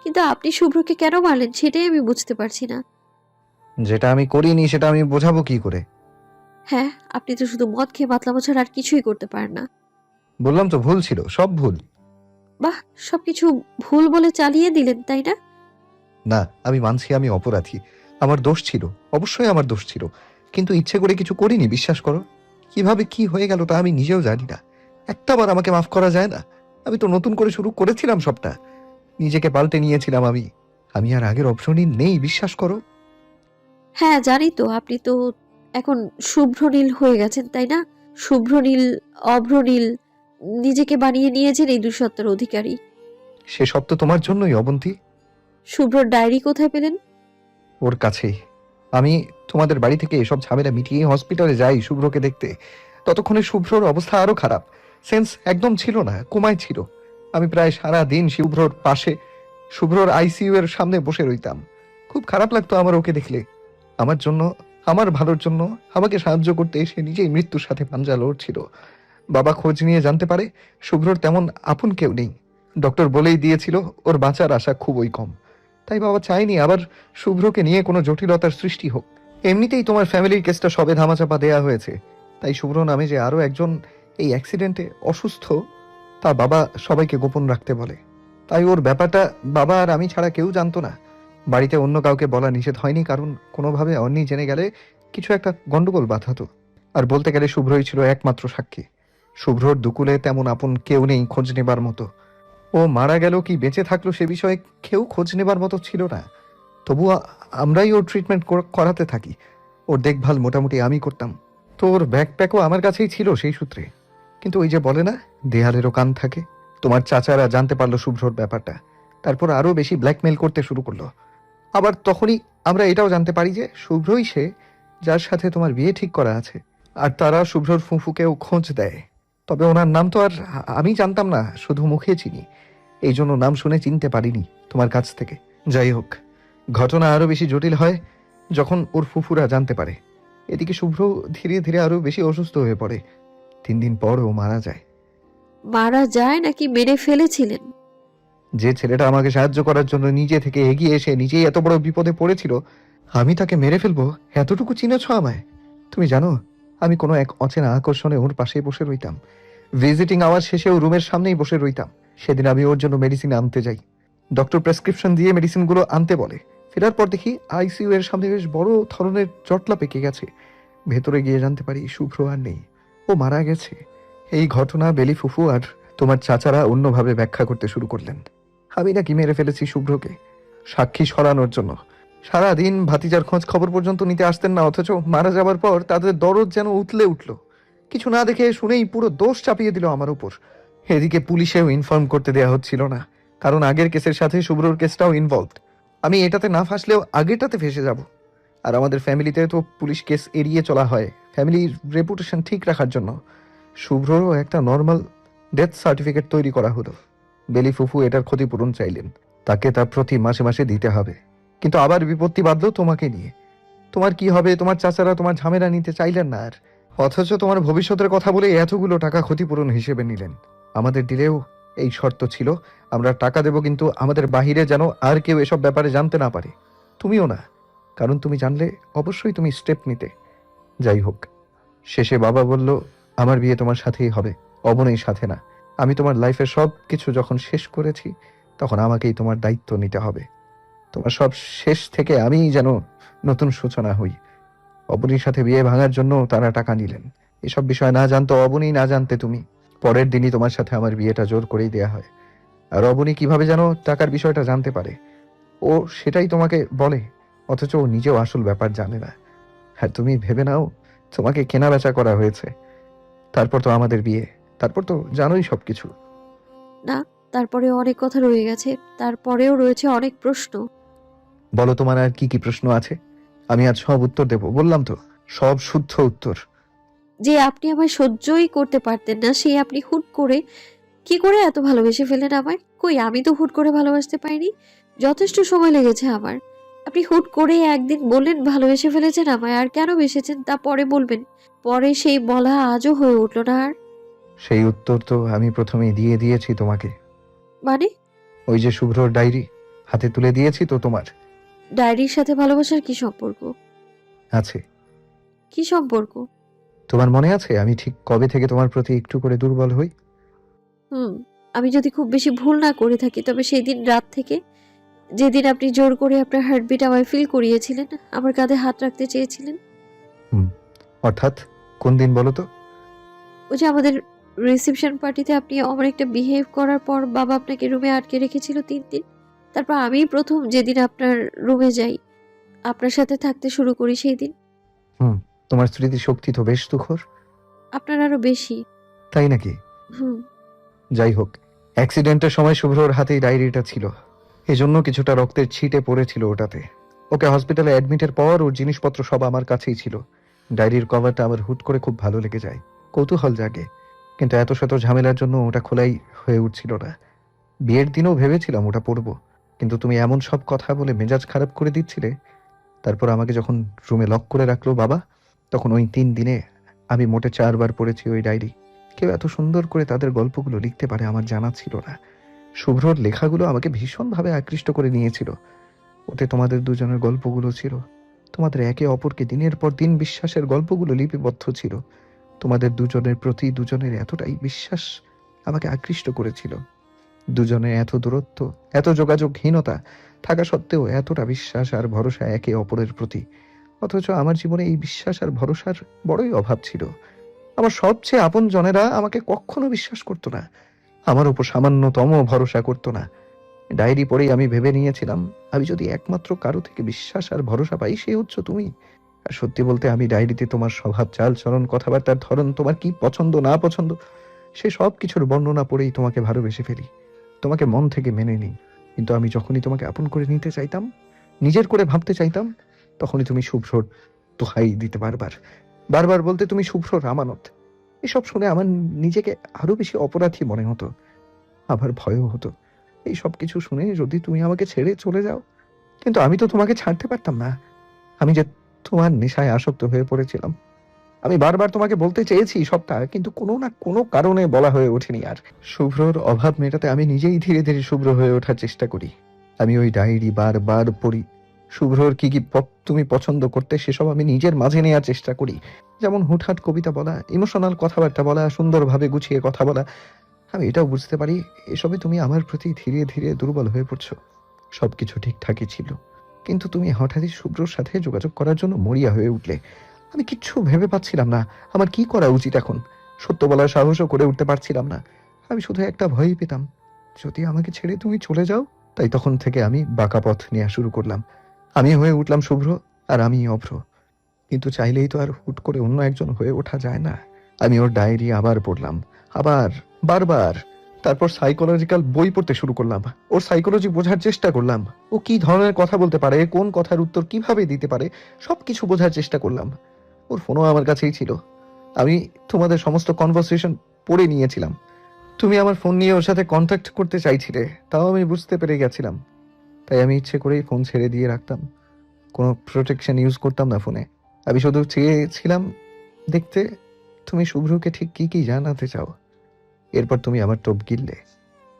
Speaker 3: কিন্তু আপনি শুভ্রকে কেন মারলেন সেটাই আমি বুঝতে পারছি না।
Speaker 2: যেটা আমি করিনি সেটা আমি বোঝাবো কি করে?
Speaker 3: হ্যাঁ, আপনি তো শুধু মদ খেয়ে মাতলামো ছাড়া আর কিছুই করতে পারেন না।
Speaker 2: বললাম তো ভুল ছিল, সব ভুল।
Speaker 3: বাহ, সবকিছু ভুল বলে চালিয়ে দিলেন, তাই না?
Speaker 2: না, আমি মানছি আমি অপরাধী। আমার দোষ ছিল, অবশ্যই আমার দোষ ছিল, কিন্তু ইচ্ছে করে কিছু করিনি, বিশ্বাস করো। কিভাবে কি হয়ে গেল তা আমি নিজেও জানি না। একটাবার আমাকে মাফ করা যায় না? আমি তো নতুন করে শুরু করেছিলাম সবটা। নিজেকে পাল্টে নিয়েছিলাম আমি। আমি আর আগের অপশনই নেই, বিশ্বাস করো।
Speaker 3: হ্যাঁ জানি তো, আপনি তো এখন শুভ্রনীল হয়ে গেছেন, তাই না? শুভ্রনীল, অভ্রনীল, নিজেকে বানিয়ে নিয়েছেন এই দুঃসত্তার অধিকারী।
Speaker 2: সেসব তো তোমার জন্যই, অবন্তী।
Speaker 3: শুভ্রর ডায়েরি কোথায় পেলেন?
Speaker 2: ওর কাছেই, আমি তোমাদের বাড়ি থেকে এসব ঝামেলা মিটিয়ে হসপিটালে যাই শুভ্রকে দেখতে। ততক্ষণে শুভ্রর অবস্থা আরো খারাপ, সেন্স একদম ছিল না, কোমায় ছিল। আমি প্রায় সারা দিন শুভ্রর পাশে, শুভ্রর আইসিইউ এর সামনে বসে রইতাম। খুব খারাপ লাগতো আমার ওকে দেখলে। আমার জন্য, আমার ভালোর জন্য আমাকে সাহায্য করতে এসে নিজেই মৃত্যুর সাথে পাঞ্জা লড়ছিল। বাবা খোঁজ নিয়ে জানতে পারে শুভ্রর তেমন আপন কেউ নেই। ডক্টর বলেই দিয়েছিল ওর বাঁচার আশা খুবই কম। তাই বাবা চায়নি আবার শুভ্রকে নিয়ে কোনো জটিলতার সৃষ্টি হোক। এমনিতেই তোমার ফ্যামিলির কেসটা সবে ধামাচাপা দেয়া হয়েছে, তাই শুভ্র নামে যে আরো একজন এই অ্যাক্সিডেন্টে অসুস্থ তা বাবা সবাইকে গোপন রাখতে বলে। তাই ওর ব্যাপারটা বাবা আর আমি ছাড়া কেউ জানতো না। বাড়িতে অন্য কাউকে বলা নিষেধ হয়নি, কারণ কোনোভাবে অন্যি জেনে গেলে কিছু একটা গন্ডগোল বাঁধাতো। আর বলতে গেলে শুভ্রই ছিল একমাত্র সাক্ষী। শুভ্রর দুকুলে তেমন আপন কেউ নেই খোঁজ নেবার মতো। ও মারা গেল কি বেঁচে থাকলো সে বিষয়ে কেউ খোঁজ নেবার মতো ছিল না। তবুও আমরাই ওর ট্রিটমেন্ট করাতে থাকি। ওর দেখভাল মোটামুটি আমি করতাম। তো ওর ব্যাকপ্যাকও আমার কাছেই ছিল সেই সূত্রে। কিন্তু ওই যে বলে না, দেয়ালেরও কান থাকে। তোমার চাচারা জানতে পারলো শুভ্রর ব্যাপারটা, তারপর আরো বেশি ব্ল্যাকমেল করতে শুরু করলো। আবার তখনই আমরা এটাও জানতে পারি যে শুভ্রই সে যার সাথে তোমার বিয়ে ঠিক করা আছে। আর তারা শুভ্রর ফুফুকেও খোঁজ দেয়। তবে ওনার নাম তো আর আমি জানতাম না, শুধু মুখে চিনি। এই জন্য নাম শুনে চিনতে পারিনি তোমার কাছ থেকে। যাই হোক, ঘটনা আরো বেশি জটিল হয় যখন ওর ফুফুরা জানতে পারে। এদিকে শুভ্র ধীরে ধীরে আরো বেশি অসুস্থ হয়ে পড়ে। 3 দিন পর ও মারা যায়।
Speaker 3: মারা যায় নাকি মেরে ফেলেছিলেন?
Speaker 2: যে ছেলেটা আমাকে সাহায্য করার জন্য নিজে থেকে এগিয়ে এসে নিজেই এত বড় বিপদে পড়েছিল, আমি তাকে মেরে ফেলবো এতটুকু চিনেছ আমায়? তুমি জানো, আমি কোনো এক অচেনা আকর্ষণে ওর পাশেই বসে রইতাম। ভিজিটিং আওয়ার শেষেও রুমের সামনেই বসে রইতাম। সেদিন আমি ওর জন্য মেডিসিন আনতে যাই। ডক্টর প্রেসক্রিপশন দিয়ে মেডিসিনগুলো আনতে বলে। ফেরার পর দেখি আইসিইউ এর সামনে বেশ বড় ধরনের জটলা পেকে গেছে। ভেতরে গিয়ে জানতে পারি শুভ্র আর নেই, ও মারা গেছে। এই ঘটনা বেলি ফুফু আর তোমার চাচারা অন্যভাবে ব্যাখ্যা করতে শুরু করলেন। আমি নাকি মেরে ফেলেছি শুভ্রকে, সাক্ষী সরানোর জন্য। সারাদিন ভাতিজার খোঁজ খবর পর্যন্ত নিতে আসতেন না, অথচ মারা যাবার পর তাদের দরদ যেন উতলে উঠল। কিছু না দেখে শুনেই পুরো দোষ চাপিয়ে দিল আমার উপর। এদিকে পুলিশেও ইনফর্ম করতে দেয়া হচ্ছিল না, কারণ আগের কেসের সাথে শুভ্রর কেসটাও ইনভলভড। আমি এটাতে না ফাঁসলেও আগেরটাতে ফেসে যাব। আর আমাদের ফ্যামিলিতে তো পুলিশ কেস এড়িয়ে চলা হয় ফ্যামিলির রেপুটেশন ঠিক রাখার জন্য। শুভ্ররও একটা নর্মাল ডেথ সার্টিফিকেট তৈরি করা হলো। বেলি ফুফু এটার ক্ষতিপূরণ চাইলেন, তাকে তা প্রতি মাসে মাসে দিতে হবে। কিন্তু আবার বিপত্তি বাঁধলো তোমাকে নিয়ে। তোমার কি হবে, তোমার চাচারা তোমার ঝামেলা নিতে চাইলেন না আর, অথচ তোমার ভবিষ্যতের কথা বলে এতগুলো টাকা ক্ষতিপূরণ হিসেবে নিলেন। আমাদের দিলেও এই শর্ত ছিল, আমরা টাকা দেব, কিন্তু আমাদের বাহিরে যেন আর কেউ এসব ব্যাপারে জানতে না পারে। তুমিও না, কারণ তুমি জানলে অবশ্যই তুমি স্টেপ নিতে। যাই হোক, শেষে বাবা বলল আমার বিয়ে তোমার সাথেই হবে, অবনীর সাথে না। আমি তোমার লাইফের সব কিছু যখন শেষ করেছি, তখন আমাকেই তোমার দায়িত্ব নিতে হবে। তোমার সব শেষ থেকে আমিই যেন নতুন সূচনা হই। অবনীর সাথে বিয়ে ভাঙার জন্য তারা টাকা নিলেন। এসব বিষয় না জানতো অবনী, না জানতে তুমি। পরের দিনই তোমার সাথে আমার বিয়েটা জোর করেই দেয়া হয়। আর অবনী কিভাবে যেন টাকার বিষয়টা জানতে পারে, ও সেটাই তোমাকে বলে, অথচ ও নিজেও আসল ব্যাপার জানে না। আর তুমি ভেবে নাও তোমাকে কেনা বেচা করা হয়েছে। তারপর তো আমাদের বিয়ে, তারপর তো জানোই সবকিছু।
Speaker 3: না, তারপরেও অনেক কথা রয়ে গেছে, তারপরেও রয়েছে অনেক প্রশ্ন।
Speaker 2: বলো তোমার আর কি কি প্রশ্ন আছে? আমি আজ সব উত্তর দেব, বললাম তো, সব শুদ্ধ উত্তর।
Speaker 3: যে আপনি আমায় সহ্যই করতে পারতেন না, সেই আপনি হুট করে কি করে এত ভালোবেসে ফেলেন আমায়? কই, আমি তো হুট করে ভালোবাসতে পারিনি, যথেষ্ট সময় লেগেছে আমার। আপনি হুট করে একদিন বললেন ভালোবেসে ফেলেছেন আমায়, আর কেন বেসেছেন তা পরে বলবেন। পরে সেই বলা আজও হয়ে উঠলো না আর।
Speaker 2: সেই উত্তর তো আমি প্রথমেই দিয়ে দিয়েছি তোমাকে।
Speaker 3: মানে?
Speaker 2: ওই যে শুভ্রর ডায়েরি হাতে তুলে দিয়েছি তো তোমার।
Speaker 3: ডায়েরির সাথে ভালোবাসার কি সম্পর্ক?
Speaker 2: আছে।
Speaker 3: কি সম্পর্ক?
Speaker 2: তোমার মনে আছে আমি ঠিক কবে থেকে তোমার প্রতি একটু করে দুর্বল হই?
Speaker 3: হুম, আমি যদি খুব বেশি ভুল না করে থাকি, তবে সেই দিন রাত থেকে, যেদিন আপনি জোর করে আপনার হার্টবিট আমায় ফিল করিয়েছিলেন, আমার কাঁধে হাত রাখতে চেয়েছিলেন।
Speaker 2: অর্থাৎ কোন দিন বলো তো?
Speaker 3: ওই যে আমাদের রিসেপশন পার্টিতে আপনি অমন একটা বিহেভ করার পর বাবা আপনাকে রুমে আটকে রেখেছিল 3 দিন। তারপর আমি প্রথম যেদিন আপনার রুমে যাই, আপনার সাথে থাকতে শুরু করি সেই দিন।
Speaker 2: তোমার স্মৃতি শক্তি তো বেশ তুখর।
Speaker 3: আপনার আরো বেশি।
Speaker 2: তাই নাকি?
Speaker 3: হুম।
Speaker 2: যাই হোক, অ্যাক্সিডেন্টের সময় শুভ্রর হাতেই ডায়েরিটা ছিল, এজন্য কিছুটা রক্তের ছিটে পড়েছিল ওটাতে। ওকে হসপিটালে অ্যাডমিটের পর ওর জিনিসপত্র সব আমার কাছেই ছিল। ডায়েরির কভারটা আমার হুট করে খুব ভালো লেগে যায়, কৌতূহল জাগে। কিন্তু এত শত ঝামেলার জন্য ওটা খোলাই হয়ে উঠছিল না। বিয়ের দিনও ভেবেছিলাম ওটা পড়বো, কিন্তু তুমি এমন সব কথা বলে মেজাজ খারাপ করে দিচ্ছিলে। তারপর আমাকে যখন রুমে লক করে রাখলো বাবা, তখন ওই 3 দিনে আমি মোটে 4 বার পড়েছি ওই ডায়েরি। কেউ এত সুন্দর করে তাদের গল্পগুলো লিখতে পারে আমার জানা ছিল না। শুভ্রর লেখাগুলো আমাকে ভীষণভাবে আকৃষ্ট করে নিয়েছিল। ওতে তোমাদের দুজনের গল্পগুলো ছিল। তোমাদের একে অপরকে দিনের পর দিন বিশ্বাসের গল্পগুলো লিপিবদ্ধ ছিল। তোমাদের দুজনের প্রতি দুজনের এতটাই বিশ্বাস আমাকে আকৃষ্ট করেছিল। দুজনের এত দূরত্ব, এত যোগাযোগহীনতা থাকা সত্ত্বেও এতটা বিশ্বাস আর ভরসা একে অপরের প্রতি। অথচ আমার জীবনে এই বিশ্বাস আর ভরসার বড়ই অভাব ছিল। আমার সবচেয়ে আপন জনেরা আমাকে কখনো বিশ্বাস করতো না, আমার উপর সামান্যতম ভরসা করতো না। ডায়েরি পড়েই আমি ভেবে নিয়েছিলাম, আমি যদি একমাত্র কারো থেকে বিশ্বাস আর ভরসা পাই, সে হচ্ছে তুমি। আর সত্যি বলতে আমি ডায়েরিতে তোমার স্বভাব, চাল চলন, কথাবার্তার ধরন, তোমার কি পছন্দ না পছন্দ, সে সব কিছুর বর্ণনা পড়েই তোমাকে ভালোবেসে ফেলি, তোমাকে মন থেকে মেনে নিই। কিন্তু আমি যখনই তোমাকে আপন করে নিতে চাইতাম, নিজের করে ভাবতে চাইতাম, তখনই তুমি শুভ্রর দোহাই দিতে বারবার বারবার বলতে তুমি শুভ্রর আমানত। এসব শুনে আমার নিজেকে আরো বেশি অপরাধী মনে হতো, আবার ভয়ও হতো। এই সব কিছু শুনে যদি তুমি আমাকে ছেড়ে চলে যাও, কিন্তু আমি তো তোমাকে ছাড়তে পারতাম না। আমি যে তোমার নেশায় আসক্ত হয়ে পড়েছিলাম। আমি বারবার তোমাকে বলতে চেয়েছি সবটা, কিন্তু কোনো না কোনো কারণে বলা হয়ে ওঠেনি। আর শুভ্রর অভাব মেটাতে আমি নিজেই ধীরে ধীরে শুভ্র হয়ে ওঠার চেষ্টা করি। আমি ওই ডায়েরি বারবার পড়ি। শুভ্রর কি কি তুমি পছন্দ করতে সেসব আমি নিজের মাঝে নেওয়ার চেষ্টা করি। যেমন হুটহাট কবিতা বলা, ইমোশনাল কথাবার্তা বলা, সুন্দরভাবে গুছিয়ে কথা বলা। আমি এটাও বুঝতে পারি এসবে তুমি আমার প্রতি ধীরে ধীরে দুর্বল হয়ে পড়ছো। সবকিছু ঠিকঠাকই ছিল, কিন্তু তুমি হঠাৎই শুভ্রর সাথে যোগাযোগ করার জন্য মরিয়া হয়ে উঠলে। আমি কিচ্ছু ভেবে পাচ্ছিলাম না আমার কি করা উচিত এখন। সত্য বলার সাহসও করে উঠতে পারছিলাম না। আমি শুধু একটা ভয়ই পেতাম, যদি আমাকে ছেড়ে তুমি চলে যাও। তাই তখন থেকে আমি বাঁকা পথ নেওয়া শুরু করলাম। আমি হয়ে উঠলাম শুভ্র, আর আমি অভ্র। কিন্তু চাইলেই তো আর হুট করে অন্য একজন হয়ে ওঠা যায় না। আমি ওর ডায়েরি আবার পড়লাম, আবার, বারবার। তারপর সাইকোলজিক্যাল বই পড়তে শুরু করলাম। ওর সাইকোলজি বোঝার চেষ্টা করলাম। ও কি ধরনের কথা বলতে পারে, কোন কথার উত্তর কিভাবে দিতে পারে, সবকিছু বোঝার চেষ্টা করলাম। ওর ফোনও আমার কাছেই ছিল। আমি তোমাদের সমস্ত কনভারসেশন পড়ে নিয়েছিলাম। তুমি আমার ফোন নিয়ে ওর সাথে কন্ট্যাক্ট করতে চাইছিলে, তাও আমি বুঝতে পেরে গেছিলাম। তাই আমি ইচ্ছে করেই ফোন ছেড়ে দিয়ে রাখতাম, কোনো প্রোটেকশন ইউজ করতাম না ফোনে। আমি শুধু চেয়েছিলাম দেখতে তুমি শুভ্রকে ঠিক কি কি জানাতে চাও। এরপর তুমি আমার টোপ গিললে,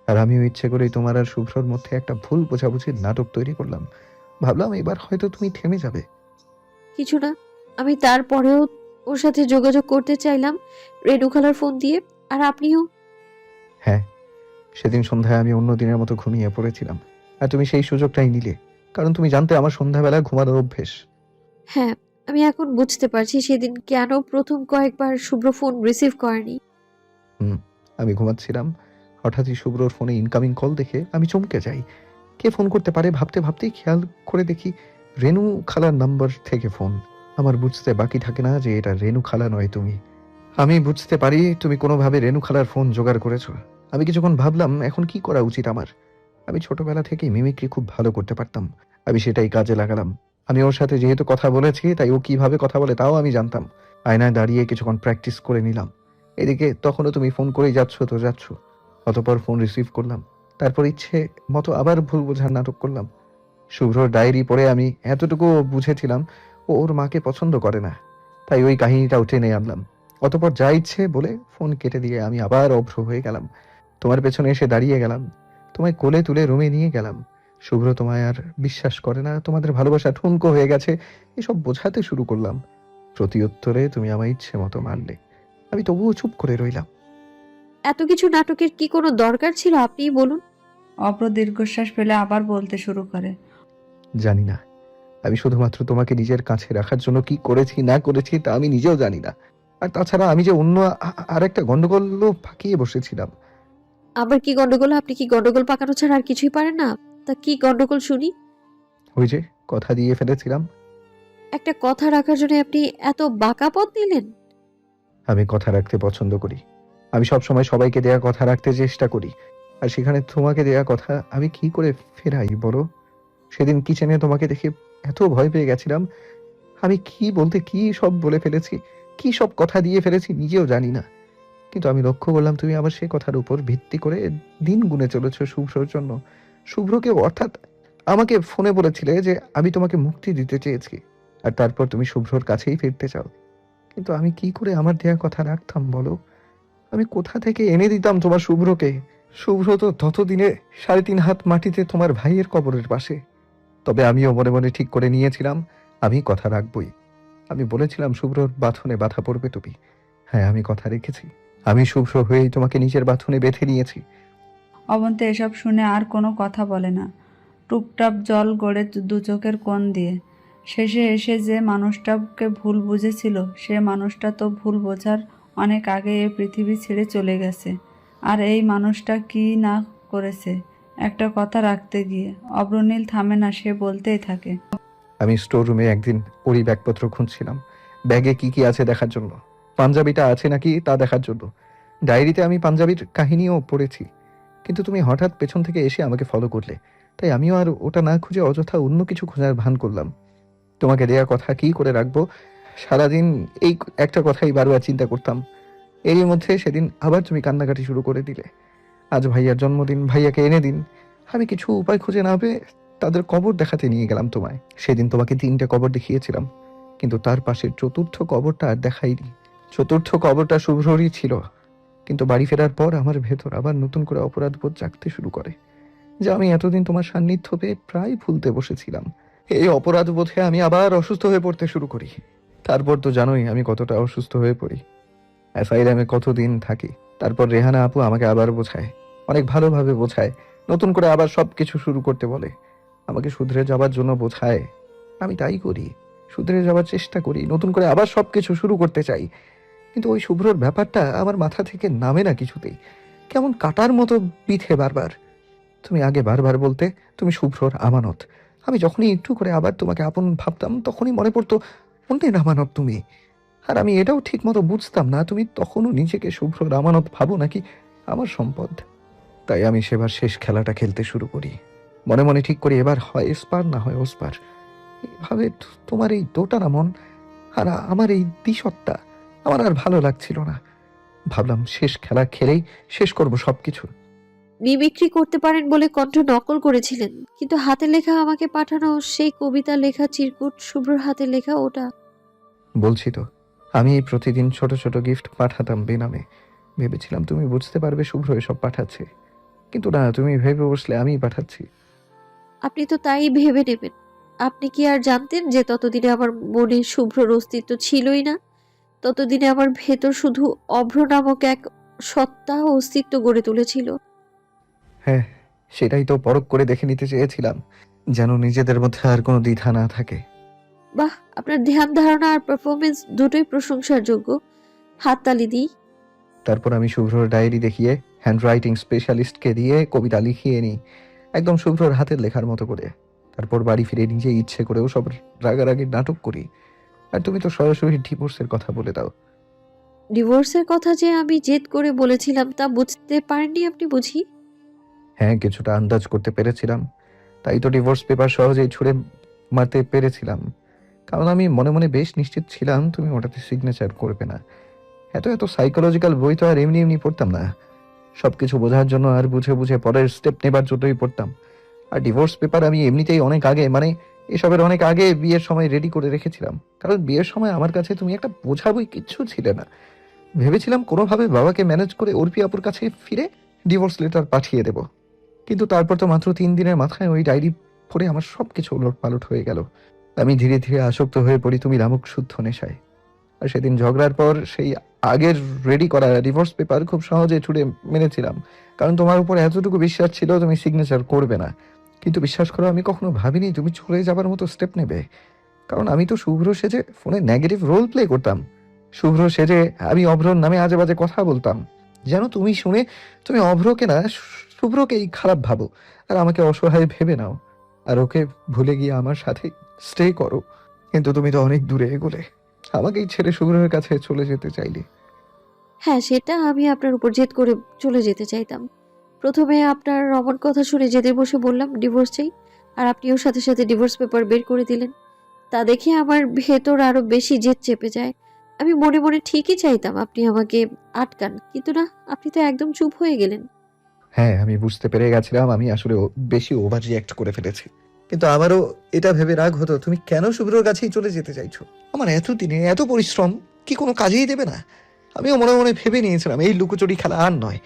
Speaker 2: আর আমিও ইচ্ছে করেই তোমার আর শুভ্রর মধ্যে একটা ভুল বোঝাবুঝির নাটক তৈরি করলাম। ভাবলাম এবার হয়তো তুমি থেমে যাবে।
Speaker 3: কিছু না, আমি তারপরেও ওর সাথে যোগাযোগ করতে চাইলাম রেণু খালার ফোন দিয়ে। আর আপনিও।
Speaker 2: হ্যাঁ, সেদিন সন্ধ্যায় আমি অন্য দিনের মতো ঘুমিয়ে পড়েছিলাম, আর তুমি সেই সুযোগটাই নিলে, কারণ তুমি জানতে আমার সন্ধ্যাবেলা ঘুমানোর অভ্যেস।
Speaker 3: হ্যাঁ, আমি এখন বুঝতে পারছি সেদিন কেন প্রথম কয়েকবার শুভ্র ফোন রিসিভ করেনি।
Speaker 2: হুম, আমি ঘুমাচ্ছিলাম, হঠাৎই শুভ্রর ফোনে ইনকামিং কল দেখে আমি চমকে যাই। কে ফোন করতে পারে ভাবতে ভাবতেই খেয়াল করে দেখি রেনু খালার নাম্বার থেকে ফোন। আমার বুঝতে বাকি থাকে না যে এটা রেনু খালা নয় তুমি। আমি বুঝতে পারি তুমি কোনোভাবে রেনু খালার ফোন জোগাড় করেছো। আমি কিছুক্ষণ ভাবলাম এখন কি করা উচিত আমার। আমি ছোটবেলা থেকেই মিমিক্রি খুব ভালো করতে পারতাম, আমি সেটাই কাজে লাগালাম। আমি ওর সাথে যেহেতু কথা বলেছি, তাই ও কিভাবে কথা বলে তাও আমি জানতাম। আয়নায় দাঁড়িয়ে কিছুক্ষণ প্র্যাকটিস করে নিলাম। এদিকে তখনও তুমি ফোন করেই যাচ্ছ তো যাচ্ছ। অতপর ফোন রিসিভ করলাম, তারপর ইচ্ছে মতো আবার ভুল বোঝার নাটক করলাম। শুভ্রর ডায়েরি পড়ে আমি এতটুকু বুঝেছিলাম ও ওর মাকে পছন্দ করে না, তাই ওই কাহিনীটাও টেনে আনলাম। অতপর যা ইচ্ছে বলে ফোন কেটে দিয়ে আমি আবার অভ্র হয়ে গেলাম। তোমার পেছনে এসে দাঁড়িয়ে গেলাম, তোমায় কোলে তুলে রুমে নিয়ে গেলাম। শুভ্র তোমায় আর বিশ্বাস করে না, তোমাদের ভালোবাসা ঠুনকো হয়ে গেছে, এসব বোঝাতে শুরু করলাম। প্রতি উত্তরে তুমি আমার ইচ্ছে মতো মারলে, আমি তবুও চুপ করে রইলাম।
Speaker 3: এত কিছু নাটকের কি কোনো দরকার ছিল আপনিই বলুন।
Speaker 1: অভ্র দীর্ঘশ্বাস ফেলে আবার বলতে শুরু করে।
Speaker 2: জানি না, আমি শুধুমাত্র তোমাকে নিজের কাছে রাখার জন্য কি করেছি না করেছি তা আমি নিজেও জানি না। আর তাছাড়া আমি যে অন্য আর একটা গন্ডগোলও পাকিয়ে বসেছিলাম।
Speaker 3: আবার কি গন্ডগোল? আপনি কি গন্ডগোল পাকানো ছাড়া আর কিছুই পারেন না? তা কি গন্ডগোল শুনি।
Speaker 2: ওই যে কথা দিয়ে ফেলেছিলাম।
Speaker 3: একটা কথা রাখার জন্য আপনি এত বাঁকা পথ নিলেন?
Speaker 2: আমি কথা রাখতে পছন্দ করি। আমি সবসময় সবাইকে দেয়া কথা রাখতে চেষ্টা করি, আর সেখানে তোমাকে দেয়া কথা আমি কি করে ফেরাই বলো। সেদিন কিচেনে তোমাকে দেখে এত ভয় পেয়ে গেছিলাম, আমি কি বলতে কি সব বলে ফেলেছি, কি সব কথা দিয়ে ফেলেছি নিজেও জানি না। কিন্তু আমি লক্ষ্য করলাম তুমি আবার সে কথার উপর ভিত্তি করে দিন গুনে চলেছ শুভ্রর জন্য। শুভ্রকে অর্থাৎ আমাকে ফোনে বলেছিলে যে আমি তোমাকে মুক্তি দিতে চেয়েছি, আর তারপর তুমি শুভ্রর কাছেই ফিরতে চাও। কিন্তু আমি কি করে আমার দেয়া কথা রাখতাম বলো? আমি কোথা থেকে এনে দিতাম তোমার শুভ্রকে? শুভ্র তো ততদিনে 3.5 হাত মাটিতে তোমার ভাইয়ের কবরের পাশে। তবে আমিও মনে মনে ঠিক করে নিয়েছিলাম আমি কথা রাখবই। আমি বলেছিলাম শুভ্রর বাঁধনে বাঁধা পড়বে তুমি। হ্যাঁ, আমি কথা রেখেছি। আমি শুভ্র হয়েই তোমাকে নিজের বাঁধনে বেঁধে নিয়েছি।
Speaker 1: অবন্তী এসব শুনে আর কোনো কথা বলে না। টুপটাপ জল গড়ে দু চোখের কোণ দিয়ে। শেষে এসে যে মানুষটাকে ভুল বুঝেছিল সে মানুষটা তো ভুল বোঝার অনেক আগে এই পৃথিবী ছেড়ে চলে গেছে। আর এই মানুষটা কি না করেছে একটা কথা রাখতে গিয়ে। অব্রনীল থামে না, সে বলতেই থাকে।
Speaker 2: আমি স্টোর রুমে একদিন ওরই ব্যাগপত্র খুঁজছিলাম, ব্যাগে কি কি আছে দেখার জন্য, পাঞ্জাবিটা আছে নাকি তা দেখার জন্য। ডায়েরিতে আমি পাঞ্জাবির কাহিনীও পড়েছি, কিন্তু তুমি হঠাৎ পেছন থেকে এসে আমাকে ফলো করলে, তাই আমিও আর ওটা না খুঁজে অযথা অন্য কিছু খোঁজার ভান করলাম। তোমাকে দেয়া কথা কি করে রাখবো, সারাদিন এই একটা কথাই বারবার চিন্তা করতাম। এরই মধ্যে সেদিন আবার তুমি কান্নাকাটি শুরু করে দিলে। আজ ভাইয়ার জন্মদিন, ভাইয়াকে এনে দিন। আমি কিছু উপায় খুঁজে না পেয়ে তাদের কবর দেখাতে নিয়ে গেলাম তোমায়। সেদিন তোমাকে 3টে কবর দেখিয়েছিলাম, কিন্তু তার পাশে চতুর্থ কবরটা আর দেখাইনি। চতুর্থ কবরটা শুভ্ররই ছিল। কিন্তু বাড়ি ফেরার পর আমার ভেতর আবার নতুন করে অপরাধবোধ জাগতে শুরু করে, যা আমি এতদিন তোমার সান্নিধ্য পেয়ে প্রায় ভুলতে বসেছিলাম। এই অপরাধবোধে আমি আবার অসুস্থ হয়ে পড়তে শুরু করি। তারপর তো জানোই আমি কতটা অসুস্থ হয়ে পড়ি, অ্যাসাইলামে কতদিন থাকি। তারপর রেহানা আপু আমাকে আবার বোঝায়, অনেক ভালোভাবে বোঝায়, নতুন করে আবার সবকিছু শুরু করতে বলে। আমাকে শুধরে যাবার জন্য বোঝায়, আমি তাই করি, শুধরে যাবার চেষ্টা করি, নতুন করে আবার সবকিছু শুরু করতে চাই। কিন্তু ওই শুভ্রর ব্যাপারটা আমার মাথা থেকে নামে না কিছুতেই, কেমন কাটার মতো বিধে বারবার। তুমি আগে বারবার বলতে তুমি শুভ্রর আমানত। আমি যখনই একটু করে আবার তোমাকে আপন ভাবতাম তখনই মনে পড়তো অন্যের আমানত তুমি। আর আমি এটাও ঠিক মতো বুঝতাম না তুমি তখনও নিজেকে শুভ্রর আমানত ভাবো নাকি আমার সম্পদ। তাই আমি সেবার শেষ খেলাটা খেলতে শুরু করি। মনে মনে ঠিক করি এবার হয় এসপার না হয় ওসপার। এভাবে তোমার এই দোটানা মন আর আমার এই দিশটটা আমার আর ভালো লাগছিল না। ভাবলাম শেষ খেলা খেলেই শেষ করব সবকিছু।
Speaker 3: মিমিক্রি করতে পারেন বলে কণ্ঠ নকল করেছিলেন, কিন্তু হাতে লেখা আমাকে পাঠানো সেই কবিতা লেখা চিরকুট শুভ্রর হাতে লেখা ওটা।
Speaker 2: বলছি তো, আমি এই প্রতিদিন ছোট ছোট গিফট পাঠাতাম বেনামে। ভেবেছিলাম তুমি বুঝতে পারবে শুভ্র এসব পাঠাচ্ছে, কিন্তু না, তুমি ভেবে বসলে আমিই পাঠাচ্ছি।
Speaker 3: আপনি তো তাই ভেবে নেবেন। আপনি কি আর জানতেন যে ততদিনে আমার মনে শুভ্রর অস্তিত্ব ছিলই না? ততদিনে আমার ভেতর শুধু অভ্র নামক এক সত্তা অস্তিত্ব গড়ে তুলেছিল।
Speaker 2: হ্যাঁ, সেটাই তো পরখ করে দেখে নিতে চেয়েছিলাম, যেন নিজেদের মধ্যে আর কোনো দ্বিধা না থাকে।
Speaker 3: বাহ, আপনার ধ্যান ধারণা আর পারফরমেন্স দুটোই প্রশংসার যোগ্য। হাততালি দিই।
Speaker 2: তারপর আমি শুভ্রর ডায়েরি দেখিয়ে হ্যান্ডরাইটিং স্পেশালিস্টকে দিয়ে কবিতা লিখিয়ে নিই, একদম শুভ্রর হাতের লেখার মতো করে। তারপর বাড়ি ফিরে নিজে ইচ্ছে করেও সব রাগারাগির নাটক করি। আর তুমি তো সরাসরি ডিভোর্সের কথা বলে দাও।
Speaker 3: ডিভোর্সের কথা যে আমি জেদ করে বলেছিলাম তা বুঝতে পারেননি আপনি বুঝি?
Speaker 2: হ্যাঁ, কিছুটা আন্দাজ করতে পেরেছিলাম, তাই তো ডিভোর্স পেপার সহজেই ছুঁড়ে মারতে পেরেছিলাম। কারণ আমি মনে মনে বেশ নিশ্চিত ছিলাম তুমি ওটাতে সিগনেচার করবে না। এত এত সাইকোলজিক্যাল বই তো আর এমনি এমনি পড়তাম না, সবকিছু বোঝার জন্য আর বুঝে বুঝে পরের স্টেপ নেবার জন্যই পড়তাম। আর ডিভোর্স পেপার আমি এমনিতেই অনেক আগে, মানে এসবের অনেক আগে বিয়ের সময় রেডি করে রেখেছিলাম, কারণ বিয়ের সময় আমার কাছে তুমি একটা বোঝা বই কিচ্ছু ছিলে না। ভেবেছিলাম কোনোভাবে বাবাকে ম্যানেজ করে অর্পি আপুর কাছে ফিরে ডিভোর্স লেটার পাঠিয়ে দেব। কিন্তু তারপর তো মাত্র 3 দিনের মাথায় ওই ডায়েরি পড়ে আমার সবকিছু ওলট পালট হয়ে গেল। আমি ধীরে ধীরে আসক্ত হয়ে পড়ি তুমি নামক শুদ্ধ নেশায়। আর সেদিন ঝগড়ার পর সেই আগের রেডি করা ডিভোর্স পেপার খুব সহজে ছুড়ে মেরেছিলাম, কারণ তোমার উপর এতটুকু বিশ্বাস ছিল তুমি সিগনেচার করবে না। কিন্তু বিশ্বাস করো, আমি কখনো ভাবিনি তুমি চলে যাবার মতো স্টেপ নেবে। কারণ আমি তো শুভ্র সেজে ফোনে নেগেটিভ রোল প্লে করতাম, শুভ্র সেজে আমি অভ্রর নামে আজে বাজে কথা বলতাম, যেন তুমি শুনে তুমি অভ্রকে না শুভ্রকেই খারাপ ভাবো আর আমাকে অসহায় ভেবে নাও, আর ওকে ভুলে গিয়ে আমার সাথে স্টে করো। কিন্তু তুমি তো অনেক দূরে এগোলে, আমাকেই ছেড়ে শুভ্রের কাছে চলে যেতে চাইলে।
Speaker 3: হ্যাঁ, সেটা আমি আপনার উপর জেদ করে চলে যেতে চাইতাম। প্রথমে আপনার অমন কথা শুনে জেদে বসে বললাম ডিভোর্স চাই। আর আপনিও সাথে সাথে ডিভোর্স পেপার বের করে দিলেন। তা দেখে আমার ভেতর আরো বেশি জেদ চেপে যায়। আমি মনে মনে ঠিকই চাইতাম আপনি আমাকে আটকান, কিন্তু না, আপনি তো একদম চুপ হয়ে গেলেন।
Speaker 2: হ্যাঁ, আমি বুঝতে পেরে গেছিলাম আমি আসলে বেশি ওভার রিঅ্যাক্ট করে ফেলেছি। কিন্তু আমারও এটা ভেবে রাগ হতো, তুমি কেন শুভ্রর কাছেই চলে যেতে চাইছো? আমার এতদিনে এত পরিশ্রম কি কোনো কাজেই দেবে না? আমিও মনে মনে ভেবে নিয়েছিলাম এই লুকোচুরি খেলা আর নয়,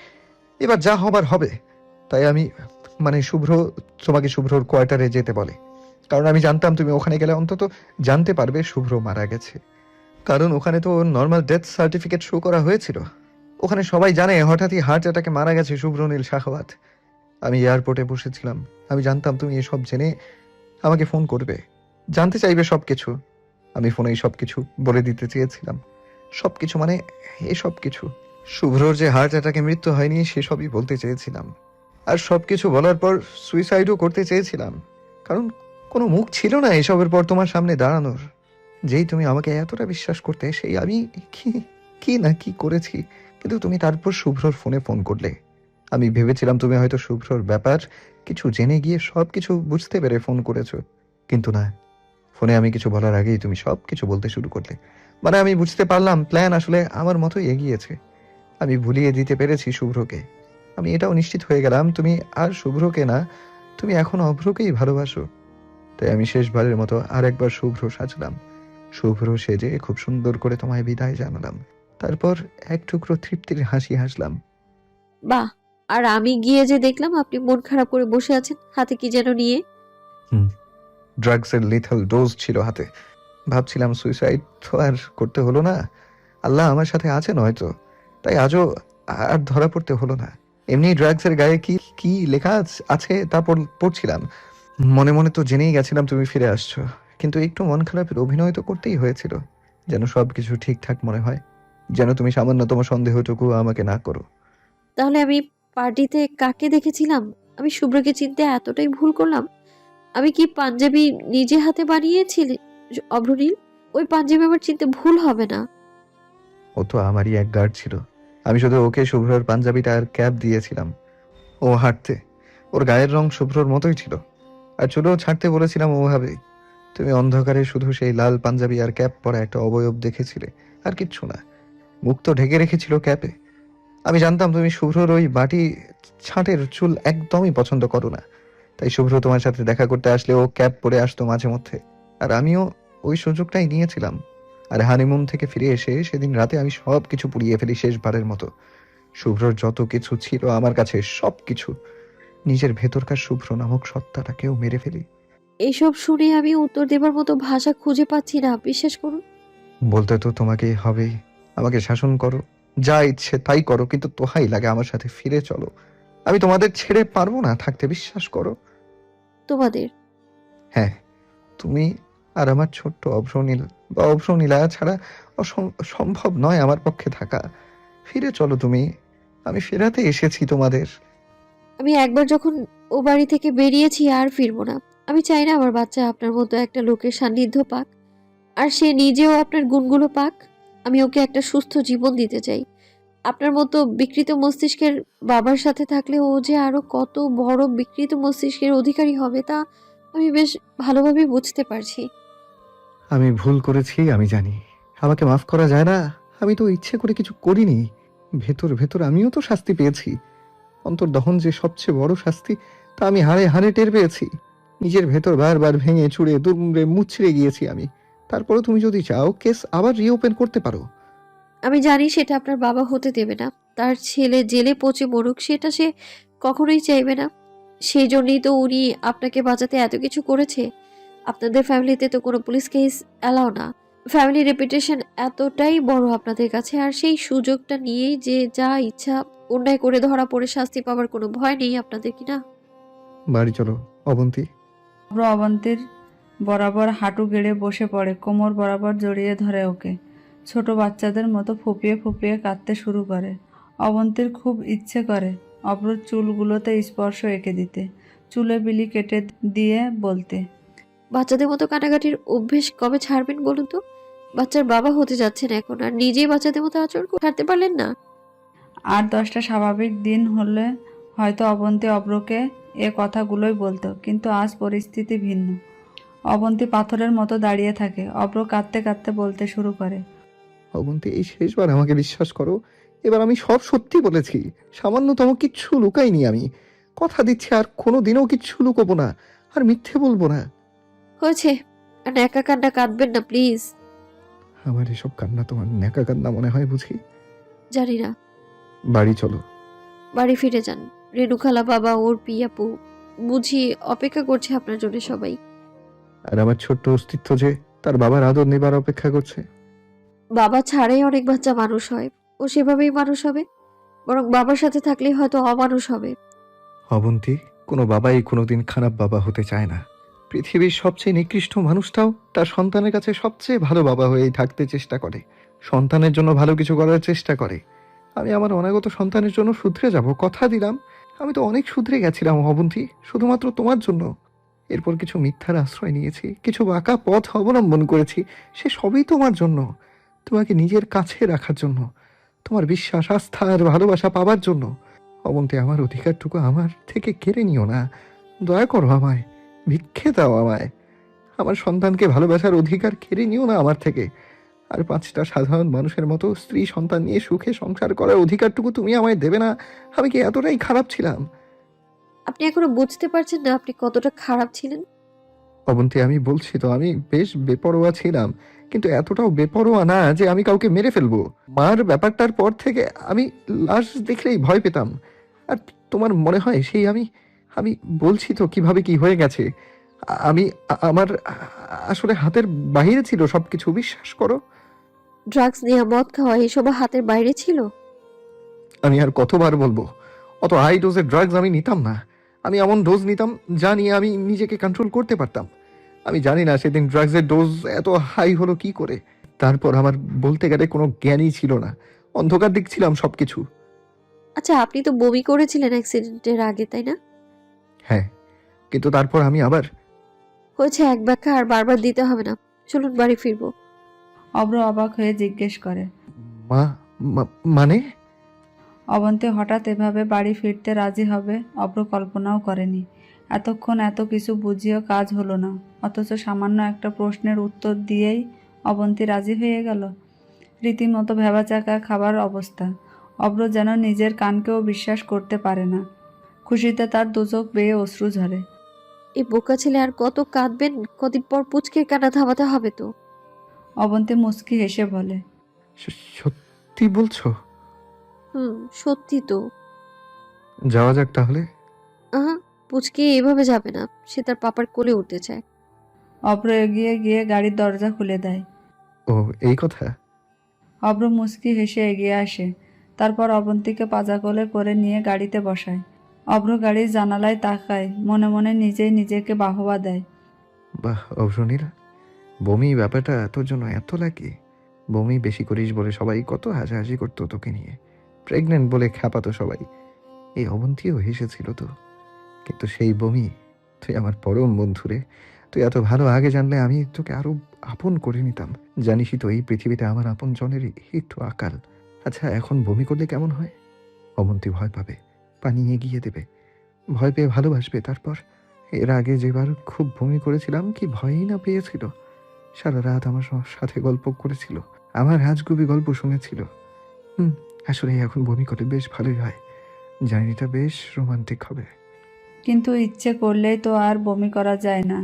Speaker 2: এবার যা হবার হবে। তাই আমি শুভ্র তোমাকে শুভ্রর কোয়ার্টারে যেতে বলে, কারণ আমি জানতাম তুমি ওখানে গেলে অন্তত জানতে পারবে শুভ্র মারা গেছে। কারণ ওখানে তো নর্মাল ডেথ সার্টিফিকেট শো করা হয়েছিল। ওখানে সবাই জানে হঠাৎই হার্ট অ্যাটাকে মারা গেছে শুভ্রনীল শাহওয়াত। আমি এয়ারপোর্টে বসেছিলাম, আমি জানতাম তুমি এসব জেনে আমাকে ফোন করবে, জানতে চাইবে সবকিছু। আমি ফোনেই সবকিছু বলে দিতে চেয়েছিলাম, সবকিছু মানে এসব কিছু। শুভ্রর যে হার্ট অ্যাটাকে মৃত্যু হয়নি সেসবই বলতে চেয়েছিলাম। আর সবকিছু বলার পর সুইসাইডও করতে চেয়েছিলাম, কারণ কোনো মুখ ছিল না এসবের পর তোমার সামনে দাঁড়ানোর। যেই তুমি আমাকে এতটা বিশ্বাস করতে, সেই আমি কি কি না কি করেছি। কিন্তু তুমি তারপর শুভ্রর ফোনে ফোন করলে। আমি ভেবেছিলাম তুমি হয়তো শুভ্রর ব্যাপার কিছু জেনে গিয়ে সব কিছু বুঝতে পেরে ফোন করেছো, কিন্তু না। ফোনে আমি কিছু বলার আগেই তুমি সব কিছু বলতে শুরু করলে। মানে আমি বুঝতে পারলাম প্ল্যান আসলে আমার মতোই এগিয়েছে। আমি ভুলিয়ে দিতে পেরেছি শুভ্রকে। আমি এটাও নিশ্চিত হয়ে গেলাম তুমি আর শুভ্রকে না, তুমি এখন অভ্রকেই ভালোবাসো। তাই আমি শেষবারের মতো আর একবার শুভ্র সাজলাম। শুভ্র সেজে খুব সুন্দর করে তোমায় বিদায় জানালাম। তারপর এক টুকরো তৃপ্তির হাসি হাসলাম।
Speaker 3: বাহ! আর আমি গিয়ে যে দেখলাম আপনি মন খারাপ করে বসে আছেন, হাতে কি যেন নিয়ে।
Speaker 2: হুম, ড্রাগসের লিথল ডোজ ছিল হাতে। ভাবছিলাম সুইসাইড তো আর করতে হলো না, আল্লাহ আমার সাথে আছেন হয়তো, তাই আজও আর ধরা পড়তে হলো না। এমনি ড্রাগসের গায়ে কি কি লেখা আছে তা পড়ছিলাম। মনে মনে তো জেনেই গেছিলাম তুমি ফিরে আসছো, কিন্তু একটু মন খারাপের অভিনয় তো করতেই হয়েছিল, যেন সবকিছু ঠিকঠাক মনে হয়, যেন তুমি সামান্যতম সন্দেহটুকু আমাকে না করো।
Speaker 3: তাহলে আমি পার্টিতে কাকে দেখেছিলাম? আমি শুভ্রকে চিনতে এতটাই ভুল করলাম? আমি কি পাঞ্জাবি নিজে হাতে বানিয়েছি অভ্রনীল? ওই পাঞ্জাবি আমার চিনতে ভুল হবে না।
Speaker 2: ও তো আমারই এক গার্ড ছিল, আমি শুধু ওকে শুভ্রর পাঞ্জাবিটা আর ক্যাপ দিয়েছিলাম। ও হাঁটতে, ওর গায়ের রং শুভ্রর মতোই ছিল, আর চুলও ছাড়তে বলেছিলাম ওভাবেই। তুমি অন্ধকারে শুধু সেই লাল পাঞ্জাবি আর ক্যাপ পরা একটা অবয়ব দেখেছিলে, আর কিচ্ছু না। মুখ তো ঢেকে রেখেছিল ক্যাপে। আমি জানতাম তুমি শুভ্রর ওই বাটি ছাঁটের চুল একদমই পছন্দ করো না, তাই শুভ্র তোমার সাথে দেখা করতে আসলে ও ক্যাপ পরে আসতো মাঝে মধ্যে। আর আমিও ওই সুযোগটাই নিয়েছিলাম। আর হানিমুন থেকে ফিরে এসে সেদিন রাতে আমি সব কিছু পুড়িয়ে ফেলি শেষবারের মতো। শুভ্রর যত কিছু ছিল আমার কাছে, সব কিছু, নিজের ভেতরকার শুভ্র নামক সত্তাটাকেও মেরে ফেলি।
Speaker 3: এইসব শুনে আমি উত্তর দেবার মতো ভাষা খুঁজে পাচ্ছি না, বিশ্বাস করুন।
Speaker 2: বলতে তো তোমাকেই হবেই, আমাকে শাসন করো, যা ইচ্ছে তাই করো, কিন্তু তোহাই লাগে আমার সাথে ফিরে চলো। আমি তোমাদের ছেড়ে পারবো না থাকতে, বিশ্বাস করো।
Speaker 3: তোমাদের?
Speaker 2: হ্যাঁ, তুমি আর আমার ছোট্ট অভ্রনীল বা অভ্রনীলা ছাড়া সম্ভব নয় আমার পক্ষে থাকা। ফিরে চলো তুমি, আমি ফেরাতে এসেছি তোমাদের।
Speaker 3: আমি একবার যখন ও বাড়ি থেকে বেরিয়েছি আর ফিরবো না। আমি চাই না আমার বাচ্চা আপনার মতো একটা লোকের সান্নিধ্য পাক, আর সে নিজেও আপনার গুণগুলো পাক। আমি ওকে একটা সুস্থ জীবন দিতে চাই। আপনার মতো বিকৃত মস্তিষ্কের বাবার সাথে থাকলে ও যে আরো কত বড় বিকৃত মস্তিষ্কের অধিকারী হবে তা আমি বেশ ভালোভাবে বুঝতে পারছি।
Speaker 2: আমি ভুল করেছি, আমি জানি। আমাকে মাফ করা যায় না? আমি তো ইচ্ছে করে কিছু করিনি। ভেতর ভেতর আমিও তো শাস্তি পেয়েছি। অন্তর্দহন যে সবচেয়ে বড় শাস্তি, তা আমি হাড়ে হাড়ে টের পেয়েছি। নিজের ভেতর বারবার ভেঙে চুড়ে দুমড়ে মুচড়ে গিয়েছি আমি। তারপরে তুমি যদি চাও কেস আবার রিওপেন করতে পারো।
Speaker 3: আমি জানি সেটা আপনার বাবা হতে দেবে না। তার ছেলে জেলে পচে মরুক সেটা সে কখনোই চাইবে না। সেই জন্যই তো উনি আপনাকে বাঁচাতে এত কিছু করেছে। আপনাদের ফ্যামিলিতে তো কোনো পুলিশ কেস অ্যালাও না। ফ্যামিলি রেপুটেশন এতটাই বড় আপনাদের কাছে, আর সেই সুযোগটা নিয়েই যে যা ইচ্ছা অন্যায় করে ধরা পড়ে শাস্তি পাওয়ার কোনো ভয় নেই আপনাদের, কি না?
Speaker 2: বাড়ি চলো অবন্তী।
Speaker 1: অভ্র অবন্তীর বরাবর হাঁটু গেড়ে বসে পড়ে, কোমর বরাবর জড়িয়ে ধরে ওকে। ছোট বাচ্চাদের মতো ফুপিয়ে ফুপিয়ে কাঁদতে শুরু করে। অবন্তীর খুব ইচ্ছে করে অভ্রর চুলগুলোতে স্পর্শ এঁকে দিতে, চুলে বিলি কেটে দিয়ে বলতে,
Speaker 3: বাচ্চাদের মতো কাটাকাটির অভ্যেস কবে ছাড়বেন বলুন তো? বাচ্চার বাবা হতে যাচ্ছেন এখন, আর নিজেই বাচ্চাদের মতো আচরণ ছাড়তে পারলেন না?
Speaker 1: আর 10টা স্বাভাবিক দিন হলে হয়তো অবন্তী অভ্রকে এ কথাগুলোই বলতো, কিন্তু আজ পরিস্থিতি ভিন্ন। অবন্তী পাথরের মতো দাঁড়িয়ে থাকে। অব্র কাঁদতে কাঁদতে বলতে শুরু করে।
Speaker 2: অবন্তী, এই শেষবার আমাকে বিশ্বাস করো। এবার আমি সব সত্যি বলেছি, সামান্যতম কিচ্ছু লুকাইনি আমি। কথা দিচ্ছি আর কোনোদিনও কিচ্ছু লুকোবো না, আর মিথ্যে বলবো না।
Speaker 3: হয়েছে, আর একা কান্না কাঁদবেন না প্লিজ।
Speaker 2: আমার এসব কান্না তোমার ন্যাকা কান্না মনে হয় বুঝি?
Speaker 3: জানি না।
Speaker 2: বাড়ি চলো।
Speaker 3: বাড়ি ফিরে যান। রেণুখালা, বাবা, ওর পিয়াপু বুঝি অপেক্ষা করছে আপনার জন্য সবাই।
Speaker 2: আর আমার ছোট্ট অস্তিত্ব যে তার বাবার আদর নেবার অপেক্ষা করছে।
Speaker 3: বাবা ছাড়াই অনেক বাচ্চা মানুষ হয়, ও সেভাবেই মানুষ হবে, বরং বাবার সাথে থাকলেই হয়তো অমানুষ হবে।
Speaker 2: অবন্তী, কোনো বাবাই কোনোদিন খারাপ বাবা হতে চায় না। পৃথিবীর সবচেয়ে নিকৃষ্ট মানুষটাও তার সন্তানের কাছে সবচেয়ে ভালো বাবা হয়েই থাকতে চেষ্টা করে, সন্তানের জন্য ভালো কিছু করার চেষ্টা করে। আমি আমার অনাগত সন্তানের জন্য শুধরে যাব, কথা দিলাম। আমি তো অনেক শুধরে গেছিলাম অবন্তী, শুধুমাত্র তোমার জন্য। এরপর কিছু মিথ্যার আশ্রয় নিয়েছি, কিছু বাঁকা পথ অবলম্বন করেছি, সে সবই তোমার জন্য, তোমাকে নিজের কাছে রাখার জন্য, তোমার বিশ্বাস, আস্থা আর ভালোবাসা পাবার জন্য। অবন্তী, আমার অধিকারটুকু আমার থেকে কেড়ে নিও না, দয়া করো আমায়, ভিক্ষে দাও আমায়। আমার সন্তানকে ভালোবাসার অধিকার কেড়ে নিও না আমার থেকে। আর 5টা সাধারণ মানুষের মতো স্ত্রী সন্তান নিয়ে সুখে সংসার করার অধিকারটুকু তুমি আমায় দেবে না? আমি কি এতটাই খারাপ ছিলাম?
Speaker 3: আপনি এখনো বুঝতে পারছেন না আপনি কতটা খারাপ ছিলেন?
Speaker 2: অবন্তী, আমি বলছি তো, আমি বেশ বেপরোয়া ছিলাম, কিন্তু এতটাও বেপরোয়া না যে আমি কাউকে মেরে ফেলবো। মার ব্যাপারটার পর থেকে আমি লাশ দেখলেই ভয় পেতাম। আর তোমার মনে হয় সেই আমি আমি বলছি তো কিভাবে কি হয়ে গেছে। আমি আমার আসলে হাতের বাইরে ছিল সবকিছু, বিশ্বাস করো।
Speaker 3: ড্রাগস নেওয়া, মদ খাওয়া এসব হাতের বাইরে ছিল।
Speaker 2: আমি আর কতবার বলবো, অত হাই ডোজের ড্রাগস আমি নিতাম না। আমি এমন ডোজ নিতাম যা নিয়ে আমি নিজেকে কন্ট্রোল করতে পারতাম। আমি জানি না সেদিন ড্রাগসের ডোজ এত হাই হলো কি করে। তারপর আমার বলতে গেলে কোনো জ্ঞানই ছিল না, অন্ধকার দেখছিলাম সবকিছু।
Speaker 3: আচ্ছা, আপনি তো বমি করেছিলেন অ্যাক্সিডেন্টের আগে, তাই না?
Speaker 2: হ্যাঁ, কিন্তু তারপর আমি আবার।
Speaker 3: হয়েছে, এক ব্যাখ্যা আর বারবার দিতে হবে না। চলুন বাড়ি ফিরবো।
Speaker 1: অব্র অবাক হয়ে জিজ্ঞেস করে।
Speaker 2: মা, মানে?
Speaker 1: অবন্তী হঠাৎ এভাবে বাড়ি ফিরতে রাজি হবে অব্র কল্পনাও করেনি। এতক্ষণ এত কিছু বুঝিয়েও কাজ হলো না, অথচ সামান্য একটা প্রশ্নের উত্তর দিয়েই অবন্তী রাজি হয়ে গেল। রীতিমতো ভেবাচাকা খাবার অবস্থা। অব্র যেন নিজের কানকেও বিশ্বাস করতে পারে না। খুশিতে তার দুচোখ বেয়ে অশ্রু ঝরে।
Speaker 3: এই বোকা ছেলে আর কত কাঁদবেন? কদিন পর পুচকের কান্না থামাতে হবে তো।
Speaker 1: অবন্তী মুচকি হেসে বলে।
Speaker 2: সত্যি বলছো?
Speaker 3: সত্যি তো।
Speaker 2: যাওয়া যাক তাহলে।
Speaker 3: আহা, পুচকে এভাবে যাবে না, সে তার পাপার কোলে উঠতে চায়।
Speaker 1: অব্র এগিয়ে গিয়ে গাড়ির দরজা খুলে দেয়।
Speaker 2: ও, এই কথা?
Speaker 1: অব্র মুচকি হেসে এগিয়ে আসে, তারপর অবন্তীকে পাজা কোলে করে নিয়ে গাড়িতে বসায়। অব্র গাড়ির জানালায় তাকায়, মনে মনে নিজেই নিজেকে বাহবা দেয়।
Speaker 2: বাহ অবসনীরা, বমি ব্যাপারটা তোর জন্য এত লাগে? বমি বেশি করিস বলে সবাই কত হাসাহাসি করতো তোকে নিয়ে, প্রেগনেন্ট বলে খ্যাপাতো সবাই। এই অবন্তীও হেসেছিল তো, কিন্তু সেই বমি, তুই আমার পরম বন্ধুরে, তুই এত ভালো আগে জানলে আমি তোকে আরো আপন করে নিতাম। জানিসই তো এই পৃথিবীতে আমার আপন জনেরই একটু আকাল। আচ্ছা, এখন বমি করলে কেমন হয়? অবন্তী ভয় পাবে, পানি এগিয়ে দেবে, ভয় পেয়ে ভালোবাসবে। তারপর এর আগে যেবার খুব বমি করেছিলাম, কি ভয়ই না পেয়েছিল। সারা রাত আমার সাথে গল্প করেছিল, আমার হাজগুবি গল্প শুনেছিল। আসলে এখন বমি করলে বেশ ভালোই হয়, জার্নিটা বেশ রোমান্টিক হবে।
Speaker 1: কিন্তু ইচ্ছে করলেই তো আর বমি করা যায় না।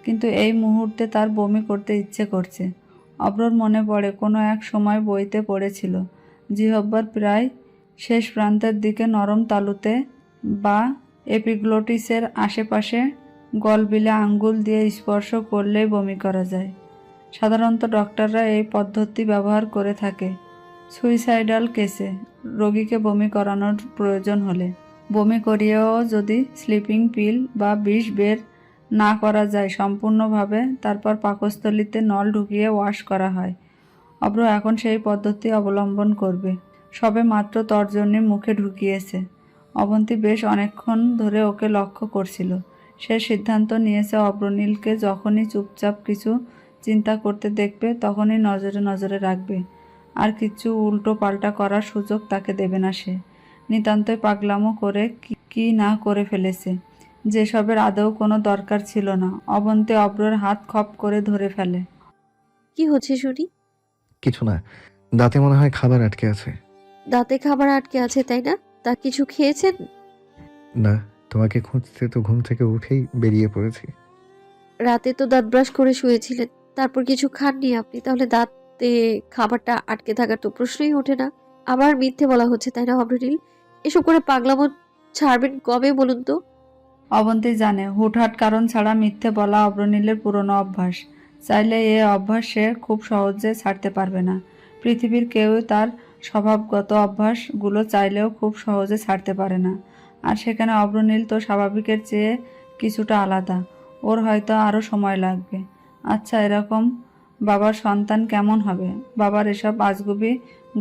Speaker 1: কিন্তু এই মুহূর্তে তার বমি করতে ইচ্ছে করছে। অব্রর মনে পড়ে কোনো এক সময় বইতে পড়েছিল, জিহ্বার প্রায় শেষ প্রান্তের দিকে নরম তালুতে বা এপিগ্লোটিসের আশেপাশে গলবিলে আঙ্গুল দিয়ে স্পর্শ করলেই বমি করা যায়। সাধারণত ডক্টররা এই পদ্ধতি ব্যবহার করে থাকে সুইসাইডাল কেসে, রোগীকে বমি করানোর প্রয়োজন হলে। বমি করিয়েও যদি স্লিপিং পিল বা বিষ বের না করা যায় সম্পূর্ণভাবে, তারপর পাকস্থলীতে নল ঢুকিয়ে ওয়াশ করা হয়। অব্র এখন সেই পদ্ধতি অবলম্বন করবে। সবে মাত্র তর্জনী মুখে ঢুকিয়েছে। অবন্তী বেশ অনেকক্ষণ ধরে ওকে লক্ষ্য করছিল। সে সিদ্ধান্ত নিয়েছে অব্রনীলকে যখনই চুপচাপ কিছু চিন্তা করতে দেখবে তখনই নজরে নজরে রাখবে, আর কিছু উল্টো পাল্টা করার সুযোগ তাকে দেবে না সে। নিতান্তই পাগলামো করে কি না করে ফেলেছে। যেসবের আদৌ কোনো দরকার ছিল না। অবন্তী অব্রর হাত খপ করে ধরে ফেলে।
Speaker 3: কি হচ্ছে শুনি?
Speaker 2: কিছু না, দাঁতে মনে হয় খাবার আটকে আছে।
Speaker 3: দাঁতে খাবার আটকে আছে তাই না? তা কিছু খেয়েছেন?
Speaker 2: না, তোমাকে খুঁজতে তো ঘুম থেকে উঠেই বেরিয়ে পড়েছি।
Speaker 3: রাতে তো দাঁত ব্রাশ করে শুয়েছিলেন, তারপর কিছু খাননি আপনি, তাহলে দাঁতে খাবারটা আটকে থাকার তো প্রশ্নই ওঠে না। আবার মিথ্যে বলা হচ্ছে তাই না অভ্রনীল? এসব করে পাগলামো ছাড়বেন কবে বলুন তো?
Speaker 1: অবন্তী জানে হুটহাট কারণ ছাড়া মিথ্যে বলা অব্রনীলের পুরনো অভ্যাস। চাইলে এ অভ্যাস সে খুব সহজে ছাড়তে পারবে না। পৃথিবীর কেউ তার স্বভাবগত অভ্যাসগুলো চাইলেও খুব সহজে ছাড়তে পারে না। আর সেখানে অব্রনীল তো স্বাভাবিকের চেয়ে কিছুটা আলাদা। ওর হয়তো আরও সময় লাগবে। আচ্ছা, এরকম বাবার সন্তান কেমন হবে? বাবার এসব আজগুবি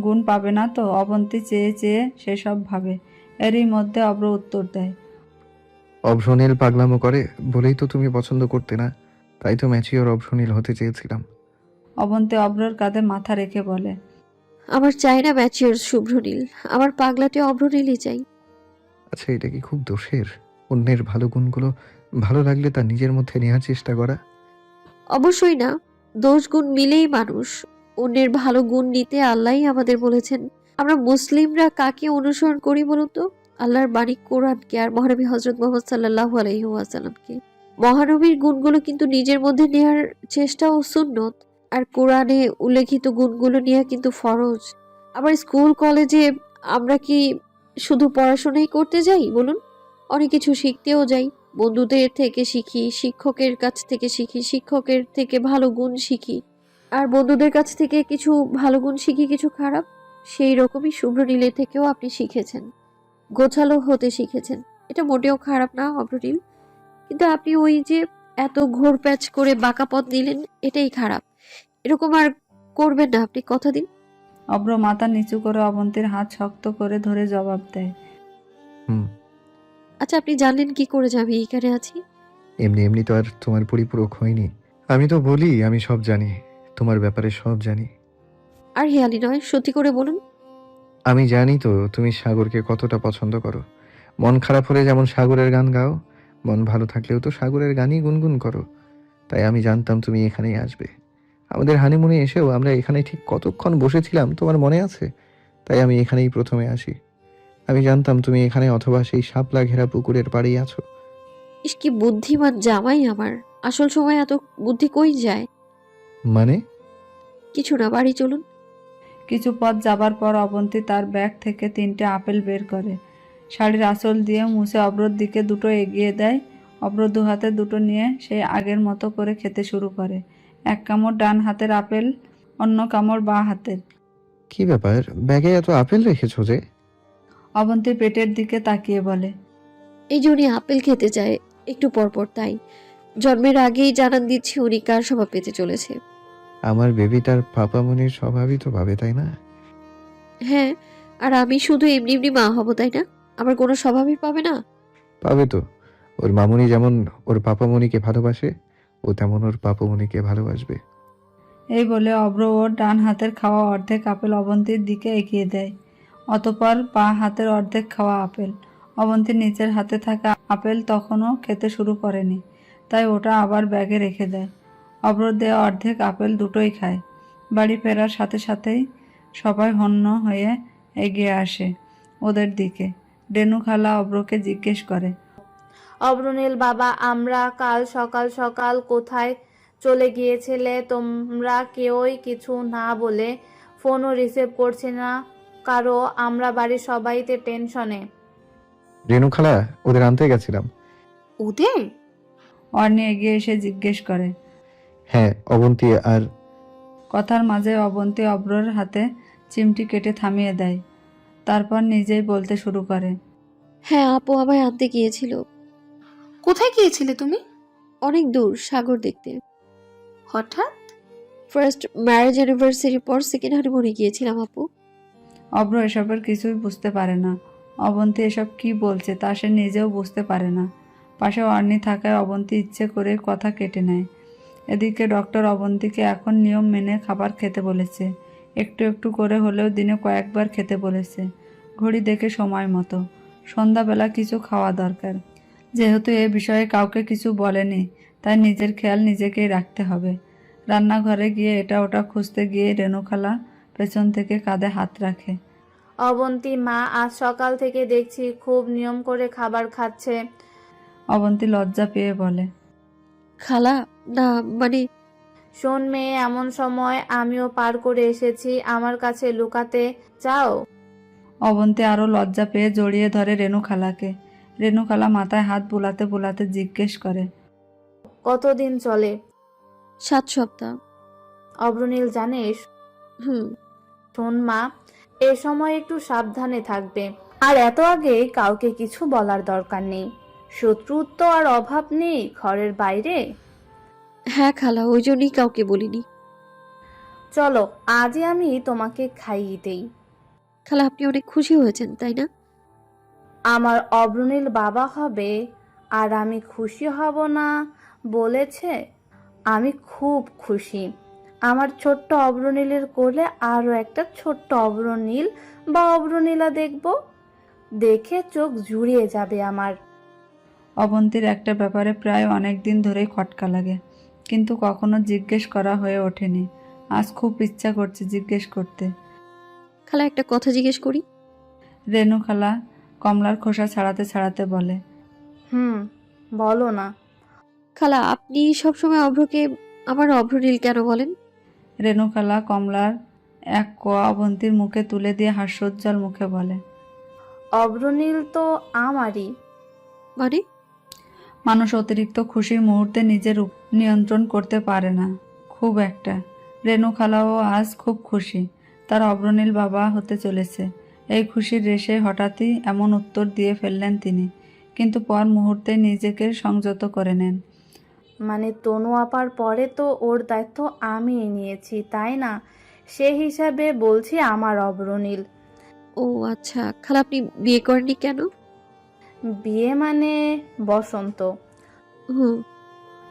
Speaker 1: গুণ পাবে না তো? অবন্তী চেয়ে চেয়ে সেসব ভাবে। এরই মধ্যে অব্র উত্তর দেয়।
Speaker 2: অভ্রনীল পাগলামো করে বলেই তো তুমি পছন্দ করতে না, তাই তো ম্যাচিওর অভ্রনীল হতে চেয়েছিলাম।
Speaker 1: অবন্তী অব্রর কাঁধে মাথা রেখে বলে।
Speaker 3: আমার চাই না ম্যাচিওর শুভ্রনীল, আমার পাগলাটে অভ্রনীলই চাই।
Speaker 2: আচ্ছা, এটা কি খুব দোষের? অন্যের ভালো গুণগুলো ভালো লাগলে তা নিজের মধ্যে নেওয়ার চেষ্টা করা?
Speaker 3: অবশ্যই না, দোষ গুণ মিলেই মানুষ। অন্যের ভালো গুণ নিতে আল্লাহই আমাদের বলেছেন। আমরা মুসলিমরা কাকে অনুসরণ করি বলুন তো? আল্লাহর বাণী কোরআনকে আর মহানবী হযরত মুহাম্মদ সাল্লাল্লাহু আলাইহি ওয়াসাল্লামকে। মহানবীর গুণগুলো কিন্তু নিজের মধ্যে নেয়ার চেষ্টাও সুন্নত, আর কোরআনে উল্লেখিত গুণগুলো নেওয়া কিন্তু ফরজ। আবার স্কুল কলেজে আমরা কি শুধু পড়াশোনাই করতে যাই বলুন? অনেক কিছু শিখতেও যাই। বন্ধুদের থেকে শিখি, শিক্ষকের কাছ থেকে শিখি, শিক্ষকের থেকে ভালো গুণ শিখি, আর বন্ধুদের কাছ থেকে কিছু ভালো গুণ শিখি, কিছু খারাপ। সেই রকমই শুভ্রনীলের থেকেও আপনি শিখেছেন, গোছালো হতে শিখেছেন। এটা মোটেও খারাপ না অভ্রনীল, কিন্তু আপনি ওই যে এত ঘোর প্যাচ করে বাঁকা পথ নিলেন, এটাই খারাপ। এরকম আর করবেন না আপনি, কথা দিন।
Speaker 1: অব্র মাথা নিচু করে অবন্তীর হাত শক্ত করে ধরে জবাব দেয়।
Speaker 2: হুম।
Speaker 3: আচ্ছা, আপনি জানলেন কি করে যে আমি এইখানে আছি?
Speaker 2: এমনি এমনি তো আর তোমার পরিপূরক হয়নি। আমি তো বলি আমি সব জানি, তোমার ব্যাপারে সব জানি।
Speaker 3: আর হেয়ালি নয়, সত্যি করে বলুন।
Speaker 2: আমি জানি তো তুমি সাগরকে কতটা পছন্দ করো। মন খারাপ হলে যেমন সাগরের গান গাও, মন ভালো থাকলেও তো সাগরের গানই গুনগুন করো। তাই আমি জানতাম তুমি এখানেই আসবে। আমাদের হানিমুনে এসেও আমরা এখানে ঠিক কতক্ষণ বসেছিলাম তোমার মনে আছে? তাই আমি এখানেই প্রথমে আসি। আমি জানতাম তুমি এখানে অথবা সেই শাপলা ঘেরা পুকুরের পাড়েই আছো।
Speaker 3: ইস, কি বুদ্ধিমান জামাই আমার! আসল সময় এত বুদ্ধি কই যায়?
Speaker 2: মানে?
Speaker 3: কিছু না, বাড়ি চলুন।
Speaker 1: কিছু পথ যাবার পর অবন্তী তার ব্যাগ থেকে 3টে আপেল বের করে, শাড়ির আঁচল দিয়ে মুছে অব্রর দিকে দুটো এগিয়ে দেয়। অব্র দু হাতে দুটো নিয়ে সেই আগের মতো করে খেতে শুরু করে। এক কামড় ডান হাতের আপেল, অন্য কামড় বাঁ হাতের।
Speaker 2: কি ব্যাপার, ব্যাগে এত আপেল রেখেছো যে?
Speaker 1: অবন্তী পেটের দিকে তাকিয়ে বলে।
Speaker 3: এই যে উনি আপেল খেতে চায় একটু পর পর, তাই জন্মের আগেই জানান দিচ্ছি উনি কার স্বভাব পেতে চলেছে।
Speaker 2: আমার বেবি তার পাপামনির স্বভাবই তো ভাবে, তাই না?
Speaker 3: হ্যাঁ, আর আমি শুধু এমনি এমনি মা হব তাই না? আমার কোনো স্বভাবই পাবে না?
Speaker 2: পাবে তো। ওর মামুনি যেমন ওর পাপামনিকে ভালোবাসে, ও তেমন ওর পাপামনিকে ভালোবাসবে।
Speaker 1: এই বলে অব্র ওর ডান হাতের খাওয়া অর্ধেক আপেল অবন্তীর দিকে এগিয়ে দেয়। অতঃপর বাঁ হাতের অর্ধেক খাওয়া আপেল। অবন্তীর নিচের হাতে থাকা আপেল তখনও খেতে শুরু করেনি, তাই ওটা আবার ব্যাগে রেখে দেয়। অব্র দেওয়া অর্ধেক আপেল দুটোই খায়। বাড়ি ফেরার সাথে সাথেই সবাই হন্য হয়ে এগিয়ে আসে ওদের দিকে। ডেনু খালা অব্রকে জিজ্ঞেস করে।
Speaker 4: অবরুণীল বাবা, আমরা কাল সকাল সকাল কোথায় চলে গিয়েছিলে? তোমরা কেউই কিছু না বলে ফোনও রিসিভ করছি না কারো। আমরা বাড়ির সবাইতে টেনশনে।
Speaker 2: রেণু খালা, ওদের আনতে গেছিলাম।
Speaker 4: ওদের?
Speaker 1: অর্নি এগিয়ে এসে জিজ্ঞেস করে।
Speaker 2: হ্যাঁ, অবন্তী আর
Speaker 1: কথার মাঝে অবন্তী অব্রর হাতে চিমটি কেটে থামিয়ে দেয়। তারপর নিজেই বলতে শুরু করে।
Speaker 3: হ্যাঁ, আপু আমায় আনতে গিয়েছিল।
Speaker 4: কোথায় গিয়েছিলে তুমি?
Speaker 3: অনেক দূর, সাগর দেখতে।
Speaker 4: হঠাৎ?
Speaker 3: ফার্স্ট ম্যারেজ অ্যানিভার্সারির পর সেকেন্ড হানিমুনে গিয়েছিলাম আপু।
Speaker 1: অব্র এসবের কিছুই বুঝতে পারে না। অবন্তী এসব কি বলছে তা সে নিজেও বুঝতে পারে না। পাশে অর্নি থাকায় অবন্তী ইচ্ছে করে কথা কেটে নেয়। এদিকে ডক্টর অবন্তীকে এখন নিয়ম মেনে খাবার খেতে বলেছে। একটু একটু করে হলেও দিনে কয়েকবার খেতে বলেছে। ঘড়ি দেখে সময় মতো। সন্ধ্যাবেলা কিছু খাওয়া দরকার। যেহেতু এ বিষয়ে কাউকে কিছু বলেনি, তাই নিজের খেয়াল নিজেকেই রাখতে হবে। রান্নাঘরে গিয়ে এটা ওটা খুঁজতে গিয়ে রেণুখালা পেছন থেকে কাঁধে হাত রাখে।
Speaker 4: অবন্তী মা, আজ সকাল থেকে দেখছি খুব নিয়ম করে খাবার খাচ্ছে।
Speaker 1: অবন্তী লজ্জা পেয়ে বলে।
Speaker 3: খালা, না মানে
Speaker 4: শোন মেয়ে, এমন সময় আমিও পার করে এসেছি, আমার কাছে লুকাতে চাও?
Speaker 1: অবন্তী আরো লজ্জা পেয়ে জড়িয়ে ধরে রেণুখালাকে। রেণুখালা মাথায় হাত বুলাতে বুলাতে জিজ্ঞেস করে।
Speaker 4: কতদিন চলে?
Speaker 3: 7 সপ্তাহ।
Speaker 4: অভ্রনীল জানিস?
Speaker 3: হুম।
Speaker 4: শোন মা, এ সময় একটু সাবধানে থাকবে। আর এত আগে কাউকে কিছু বলার দরকার নেই। শত্রুর তো আর অভাব নেই ঘরের বাইরে।
Speaker 3: হ্যাঁ খালা, ওই জন্যই কাউকে বলিনি।
Speaker 4: চলো, আজই আমি তোমাকে খাইয়ে দেই।
Speaker 3: খালা, আপনি অনেক খুশি হয়েছেন তাই না?
Speaker 4: আমার অভ্রনীল বাবা হবে আর আমি খুশি হব না বলেছে? আমি খুব খুশি। আমার ছোট্ট অভ্রনীলের কোলে আরো একটা ছোট্ট অভ্রনীল বা অভ্রনীলা দেখব, দেখে চোখ জুড়িয়ে যাবে আমার।
Speaker 1: অবন্তীর একটা ব্যাপারে প্রায় অনেক দিন ধরেই খটকা লাগে, কিন্তু কখনো জিজ্ঞেস করা হয়ে ওঠেনি। আজ খুব ইচ্ছা করছে জিজ্ঞেস করতে।
Speaker 3: খালা, একটা কথা জিজ্ঞেস করি?
Speaker 1: রেণুখালা কমলার খোসা ছাড়াতে ছাড়াতে বলে।
Speaker 4: বলো না।
Speaker 3: খালা, আপনি সবসময় অভ্রকে আমার অভ্রনীল কেন বলেন?
Speaker 1: রেণুখালা কমলার এক কোয়া অবন্তীর মুখে তুলে দিয়ে হাস্যোজ্জ্বল মুখে বলে।
Speaker 4: অভ্রনীল তো আমারই।
Speaker 3: মানে?
Speaker 1: মানুষ অতিরিক্ত খুশির মুহূর্তে নিজের নিয়ন্ত্রণ করতে পারে না খুব একটা। রেণুখালাও আজ খুব খুশি, তার অগ্রনীল বাবা হতে চলেছে। এই খুশির রেশে হঠাৎই এমন উত্তর দিয়ে ফেললেন তিনি, কিন্তু পর মুহূর্তে নিজেকে সংযত করে নেন।
Speaker 4: মানে তনু আপার পরে তো ওর দায়িত্ব আমি নিয়েছি, তাই না? সে হিসাবে বলছি আমার অভ্রনীল।
Speaker 3: ও আচ্ছা। খালা, আপনি বিয়ে করেননি কেন?
Speaker 4: বিয়ে মানে বসন্ত।
Speaker 3: হুম।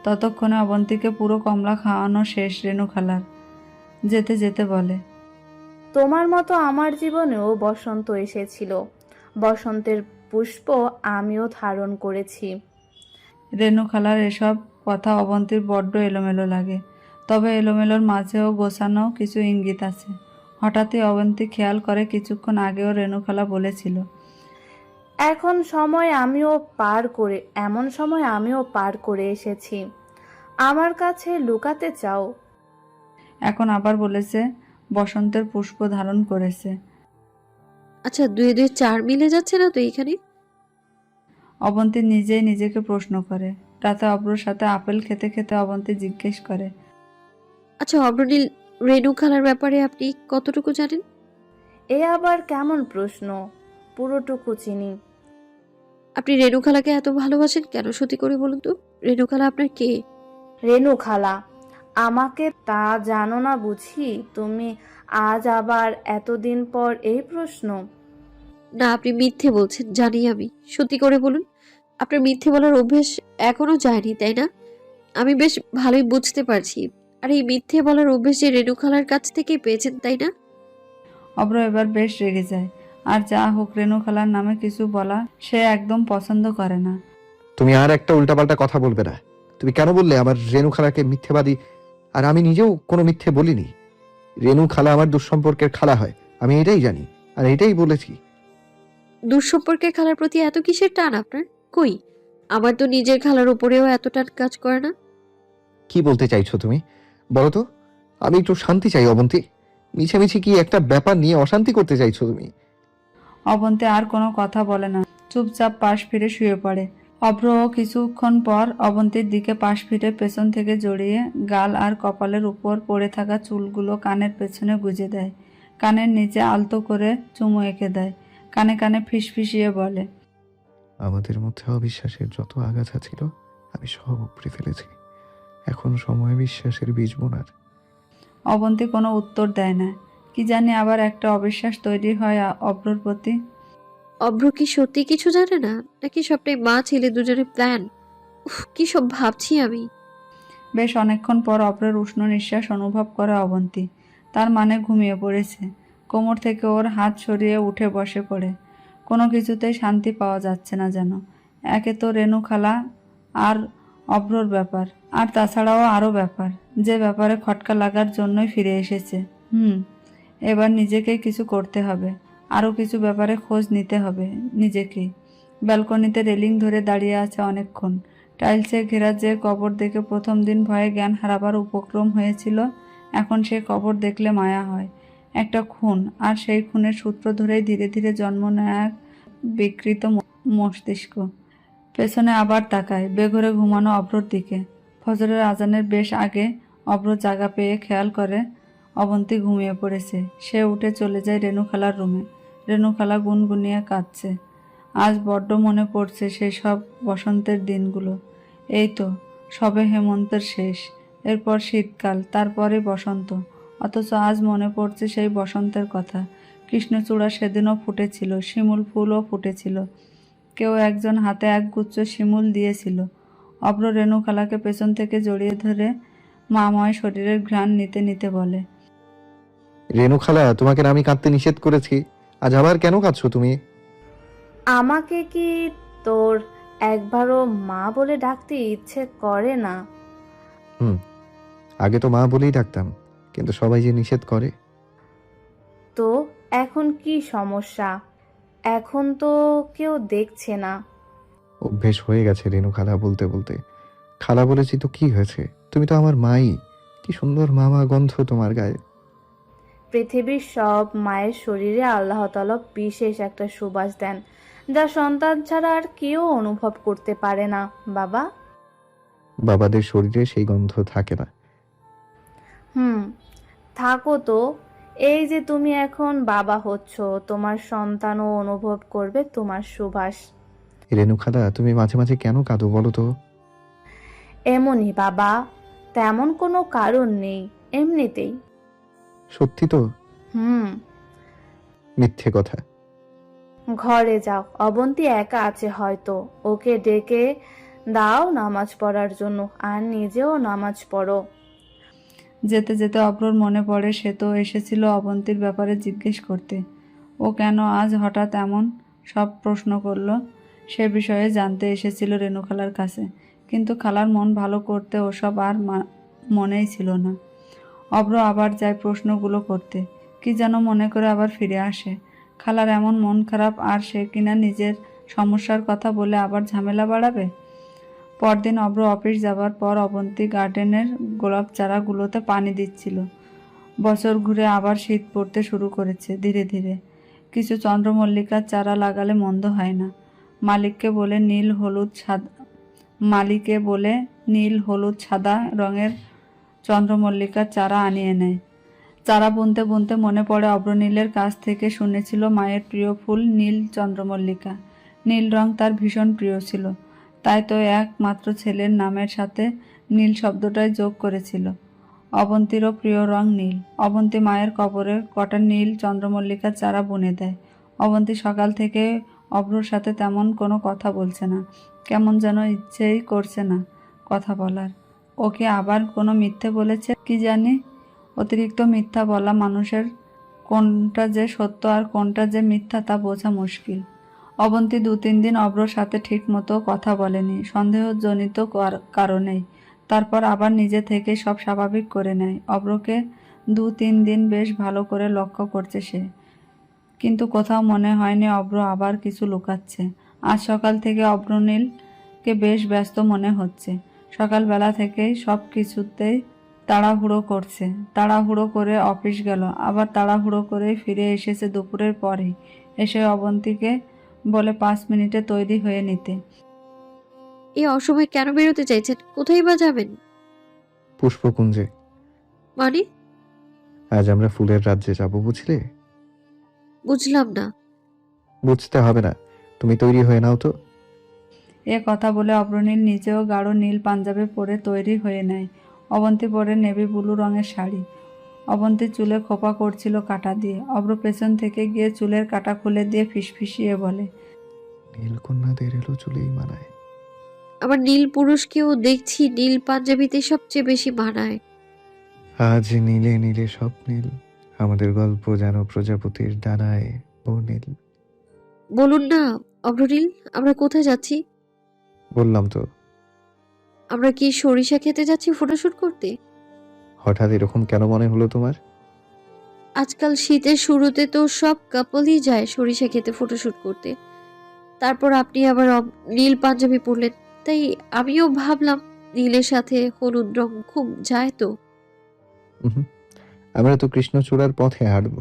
Speaker 1: ততক্ষণে অবন্তীকে পুরো কমলা খাওয়ানো শেষ রেণুখালার। যেতে যেতে বলে।
Speaker 4: তোমার মতো আমার জীবনেও বসন্ত এসেছিল। বসন্তের পুষ্প আমিও ধারণ করেছি।
Speaker 1: রেণুখালার এসব কথা অবন্তীর বড্ড এলোমেলো লাগে, তবে এলোমেলোর মাঝেও গোছানো কিছু ইঙ্গিত আছে। হঠাৎই অবন্তী খেয়াল করে কিছুক্ষণ আগেও রেণুখালা বলেছিল,
Speaker 4: এমন সময় আমিও পার করে এসেছি। আমার কাছে লুকাতে চাও?
Speaker 1: এখন আবার বলেছে বসন্তের পুষ্প ধারণ করেছে।
Speaker 3: আচ্ছা, 2 2 4 মিলে যাচ্ছে না তো এখানে?
Speaker 1: অবন্তী নিজেই নিজেকে প্রশ্ন করে। রাতে অব্রর সাথে আপেল খেতে খেতে অবন্তী জিজ্ঞেস করে।
Speaker 3: আচ্ছা অভ্রনীল, রেণু খালার ব্যাপারে আপনি কতটুকু জানেন?
Speaker 4: এ আবার কেমন প্রশ্ন? পুরোটুকু চিনি।
Speaker 3: আপনি রেণু খালাকে এত ভালোবাসেন কেন, সত্যি করে বলুন তো। রেণু খালা আপনার কে?
Speaker 4: রেণু খালা আমাকে, তা জানো না বুঝি তুমি? আজ আবার এতদিন পর এই প্রশ্ন?
Speaker 3: না, আপনি মিথ্যে বলছেন জানি আমি। সত্যি করে বলুন, আপনার মিথ্যে বলার অভ্যেস এখনো যায়নি তাই না? আমি বেশ ভালোই বুঝতে পারছি। আর এই মিথ্যে বলার অভ্যেস যে রেণু খালার কাছ থেকেই পেয়েছেন তাই না?
Speaker 1: অব্র এবার বেশ রেগে যায়। আর যা হোক রেণুখালার নামে কিছু বলা সে একদম পছন্দ করে না।
Speaker 5: তুমি আর একটা উল্টাপাল্টা কথা বলবে না। তুমি কেন বললে আমার রেণু খালাকে মিথ্যেবাদী? আর আমি নিজেও কোনো মিথ্যে বলিনি। রেণু খালা আমার দুঃসম্পর্কের খালা হয়, আমি এটাই জানি আর এটাই বলেছি।
Speaker 3: দুঃসম্পর্কের খালার প্রতি এত কিসের টান আপনার? কই, আমার তো নিজের খালার উপরেও এত টান কাজ করে না।
Speaker 5: কি বলতে চাইছো তুমি বলো তো? আমি একটু শান্তি চাই অবন্তী। মিছামিছি কি একটা ব্যাপার নিয়ে অশান্তি করতে চাইছো তুমি?
Speaker 1: অবন্তী আর কোনো কথা বলে না, চুপচাপ পাশ ফিরে শুয়ে পড়ে। অভ্রও কিছুক্ষণ পর অবন্তীর দিকে পাশ ফিরে পেছন থেকে জড়িয়ে গাল আর কপালের উপর পড়ে থাকা চুলগুলো কানের পেছনে গুজে দেয়। কানের নিচে আলতো করে চুমু এঁকে দেয়। কানে কানে ফিসফিসিয়ে বলে,
Speaker 2: আমাদের মধ্যে অবিশ্বাসের যত আগাছা ছিল আমি সব উপড়ে ফেলেছি। এখন সময় বিশ্বাসের বীজ বোনার।
Speaker 1: অবন্তী কোনো উত্তর দেয় না। কি জানি আবার একটা অবিশ্বাস তৈরি হয় অভ্রর প্রতি।
Speaker 3: অভ্র কি সত্যি কিছু জানে না, নাকি সবটাই মা ছেলে দুজনের প্ল্যান? কি সব ভাবছি আমি।
Speaker 1: বেশ অনেকক্ষণ পর অভ্রের উষ্ণ নিঃশ্বাস অনুভব করে অবন্তী। তার মানে ঘুমিয়ে পড়েছে। কোমর থেকে ওর হাত সরিয়ে উঠে বসে পড়ে। কোনো কিছুতেই শান্তি পাওয়া যাচ্ছে না যেন। একে তো রেনু খালা আর অভ্রর ব্যাপার, আর তাছাড়াও আরও ব্যাপার, যে ব্যাপারে খটকা লাগার জন্যই ফিরে এসেছে। এবার নিজেকে কিছু করতে হবে, আরও কিছু ব্যাপারে খোঁজ নিতে হবে নিজেকেই। ব্যালকনিতে রেলিং ধরে দাঁড়িয়ে আছে অনেকক্ষণ। টাইলসে ঘেরা যে কবর দেখে প্রথম দিন ভয়ে জ্ঞান হারাবার উপক্রম হয়েছিল, এখন সে কবর দেখলে মায়া হয়। একটা খুন, আর সেই খুনের সূত্র ধরেই ধীরে ধীরে জন্ম নেয় এক বিকৃত মস্তিষ্ক। পেছনে আবার তাকায় বেঘরে ঘুমানো অভ্রর দিকে। ফজরের আজানের বেশ আগে অভ্র জাগা পেয়ে খেয়াল করে অবন্তী ঘুমিয়ে পড়েছে। সে উঠে চলে যায় রেণুখালার রুমে। রেণুখালা গুনগুনিয়ে কাঁদছে। আজ বড্ড মনে পড়ছে সেই সব বসন্তের দিনগুলো। এই তো সবে হেমন্তের শেষ, এরপর শীতকাল, তারপরে বসন্ত। অথচ আজ মনে পড়ছে সেই বসন্তের কথা। কৃষ্ণচূড়া সেদিনও ফুটেছিল, শিমুল ফুলও ফুটেছিল। কেউ একজন হাতে একগুচ্ছ শিমুল দিয়েছিল। অভ্র রেণুখালাকে পেছন থেকে জড়িয়ে ধরে মাময় শরীরের ঘ্রাণ নিতে নিতে বলে,
Speaker 5: রেনু খালা, তোমাকে না আমি কাঁদতে নিষেধ করেছি, আজ আবার কেন কাঁদছো তুমি?
Speaker 4: আমাকে কি তোর একবারও মা বলে ডাকতে ইচ্ছে করে না?
Speaker 5: আগে তো মা বলেই ডাকতাম, কিন্তু সবাই যে নিষেধ করে।
Speaker 4: তো এখন কি সমস্যা? এখন তো কেউ দেখছে না।
Speaker 5: অভ্যেস হয়ে গেছে রেনু খালা বলতে বলতে। খালা বলেছি তো কি হয়েছে, তুমি তো আমার মাই। কি সুন্দর মামা গন্ধ তোমার গায়ে।
Speaker 4: পৃথিবীর সব মায়ের শরীরে আল্লাহ তাআলা বিশেষ একটা সুবাস দেন, যা সন্তান ছাড়া আর কেউ অনুভব করতে পারে না বাবা।
Speaker 5: বাবাদের শরীরে সেই গন্ধ থাকে না।
Speaker 4: থাকো তো। এই যে তুমি এখন বাবা হচ্ছ, তোমার সন্তানও অনুভব করবে তোমার সুবাস।
Speaker 5: রেনু খালা, তুমি মাঝে মাঝে কেন কাঁদো বলো তো?
Speaker 4: এমনই বাবা, তেমন কোনো কারণ নেই, এমনিতেই।
Speaker 5: সত্যি তো?
Speaker 4: হুম।
Speaker 5: মিথ্যে কথা।
Speaker 4: ঘরে যাও, অবন্তী একা আছে হয়তো, ওকে ডেকে দাও নামাজ পড়ার জন্য, আর নিজেও নামাজ পড়ো।
Speaker 1: যেতে যেতে অভ্রর মনে পড়ে সে তো এসেছিল অবন্তীর ব্যাপারে জিজ্ঞেস করতে। ও কেন আজ হঠাৎ এমন সব প্রশ্ন করলো? সে বিষয়ে জানতে এসেছিল রেণুখালার কাছে, কিন্তু খালার মন ভালো করতে ওসব আর মনেই ছিল না। অভ্র আবার যায় প্রশ্নগুলো করতে, কি যেন মনে করে আবার ফিরে আসে। খালার এমন মন খারাপ, আর সে কিনা নিজের সমস্যার কথা বলে আবার ঝামেলা বাড়াবে। পরদিন অভ্র অফিস যাবার পর অবন্তী গার্ডেনের গোলাপ চারাগুলোতে পানি দিচ্ছিল। বছর ঘুরে আবার শীত পড়তে শুরু করেছে ধীরে ধীরে। কিছু চন্দ্রমল্লিকার চারা লাগালে মন্দ হয় না। মালিককে বলে নীল হলুদ সাদা রঙের চন্দ্রমল্লিকার চারা আনিয়ে নেয়। চারা বুনতে বুনতে মনে পড়ে অভ্রনীলের কাছ থেকে শুনেছিল মায়ের প্রিয় ফুল নীল চন্দ্রমল্লিকা। নীল রং তার ভীষণ প্রিয় ছিল, তাই তো একমাত্র ছেলের নামের সাথে নীল শব্দটাই যোগ করেছিল। অবন্তীরও প্রিয় রং নীল। অবন্তী মায়ের কবরে কটা নীল চন্দ্রমল্লিকার চারা বুনে দেয়। অবন্তী সকাল থেকে অভ্রর সাথে তেমন কোনো কথা বলছে না। কেমন যেন ইচ্ছেই করছে না কথা বলার। ওকে আবার কোনো মিথ্যে বলেছে কি জানি। অতিরিক্ত মিথ্যা বলা মানুষের কোনটা যে সত্য আর কোনটা যে মিথ্যা তা বোঝা মুশকিল। অবন্তী 2-3 দিন অভ্রর সাথে ঠিক মতো কথা বলেনি, সন্দেহজনিত কারণেই। তারপর আবার নিজে থেকে সব স্বাভাবিক করে নেয়। অভ্রকে 2-3 দিন বেশ ভালো করে লক্ষ্য করছে সে, কিন্তু কোথাও মনে হয়নি অভ্র আবার কিছু লুকাচ্ছে। আজ সকাল থেকে অভ্রনীলকে বেশ ব্যস্ত মনে হচ্ছে। সকালবেলা থেকেই সব কিছুতেই তাড়াহুড়ো করছে। তাড়াহুড়ো করে অফিস গেল, আবার তাড়াহুড়ো করেই ফিরে এসেছে দুপুরের পরেই। এসে অবন্তীকে বলে 5 মিনিটে তৈরি হয়ে নিতে।
Speaker 3: এই অসময়ে কেন বেরোতে চাইছেন? কোথায় বা যাবেন?
Speaker 5: পুষ্পকুঞ্জে।
Speaker 3: মানে?
Speaker 5: আজ আমরা ফুলের রাজ্যে যাব, বুঝলে?
Speaker 3: বুঝলাম না।
Speaker 5: বুঝতে হবে না, তুমি তৈরি হয়ে নাও তো।
Speaker 1: এ কথা বলে অভ্রনীল নিজেও গাঢ় নীল পাঞ্জাবি পরে তৈরি হয়ে নেয়। অবন্তী পরে নেভি ব্লু রঙের শাড়ি। অবন্তী চুলে খোপা করছিল কাঁটা দিয়ে। অভ্র পেছন থেকে গিয়ে চুলের কাঁটা খুলে দিয়ে ফিসফিসিয়ে বলে,
Speaker 5: নীলকন্যাদের এলো চুলেই মানায়।
Speaker 3: আমার নীল পুরুষকেও দেখছি নীল পাঞ্জাবিতে সবচেয়ে বেশি মানায়।
Speaker 5: আজ নীলে নীলে সব নীল, আমাদের গল্প যেন প্রজাপতির ডানায় ও নীল।
Speaker 3: বলুন না অভ্রনীল, আমরা কোথায় যাচ্ছি?
Speaker 2: বললাম তো।
Speaker 3: আমরা কি সরিষা খেতে যাচ্ছি ফটোশুট করতে?
Speaker 2: হঠাৎ এরকম কেন মনে হলো তোমার?
Speaker 3: আজকাল শীতের শুরুতে তো সব কাপলই যায় সরিষা খেতে ফটোশুট করতে। তারপর আপনি আবার নীল পাঞ্জাবি পরলেন, তাই আমিও ভাবলাম নীলের সাথে হলুদ রং খুব যায় তো।
Speaker 2: উহুম, আমরা তো কৃষ্ণচূড়ার পথে হাঁটব,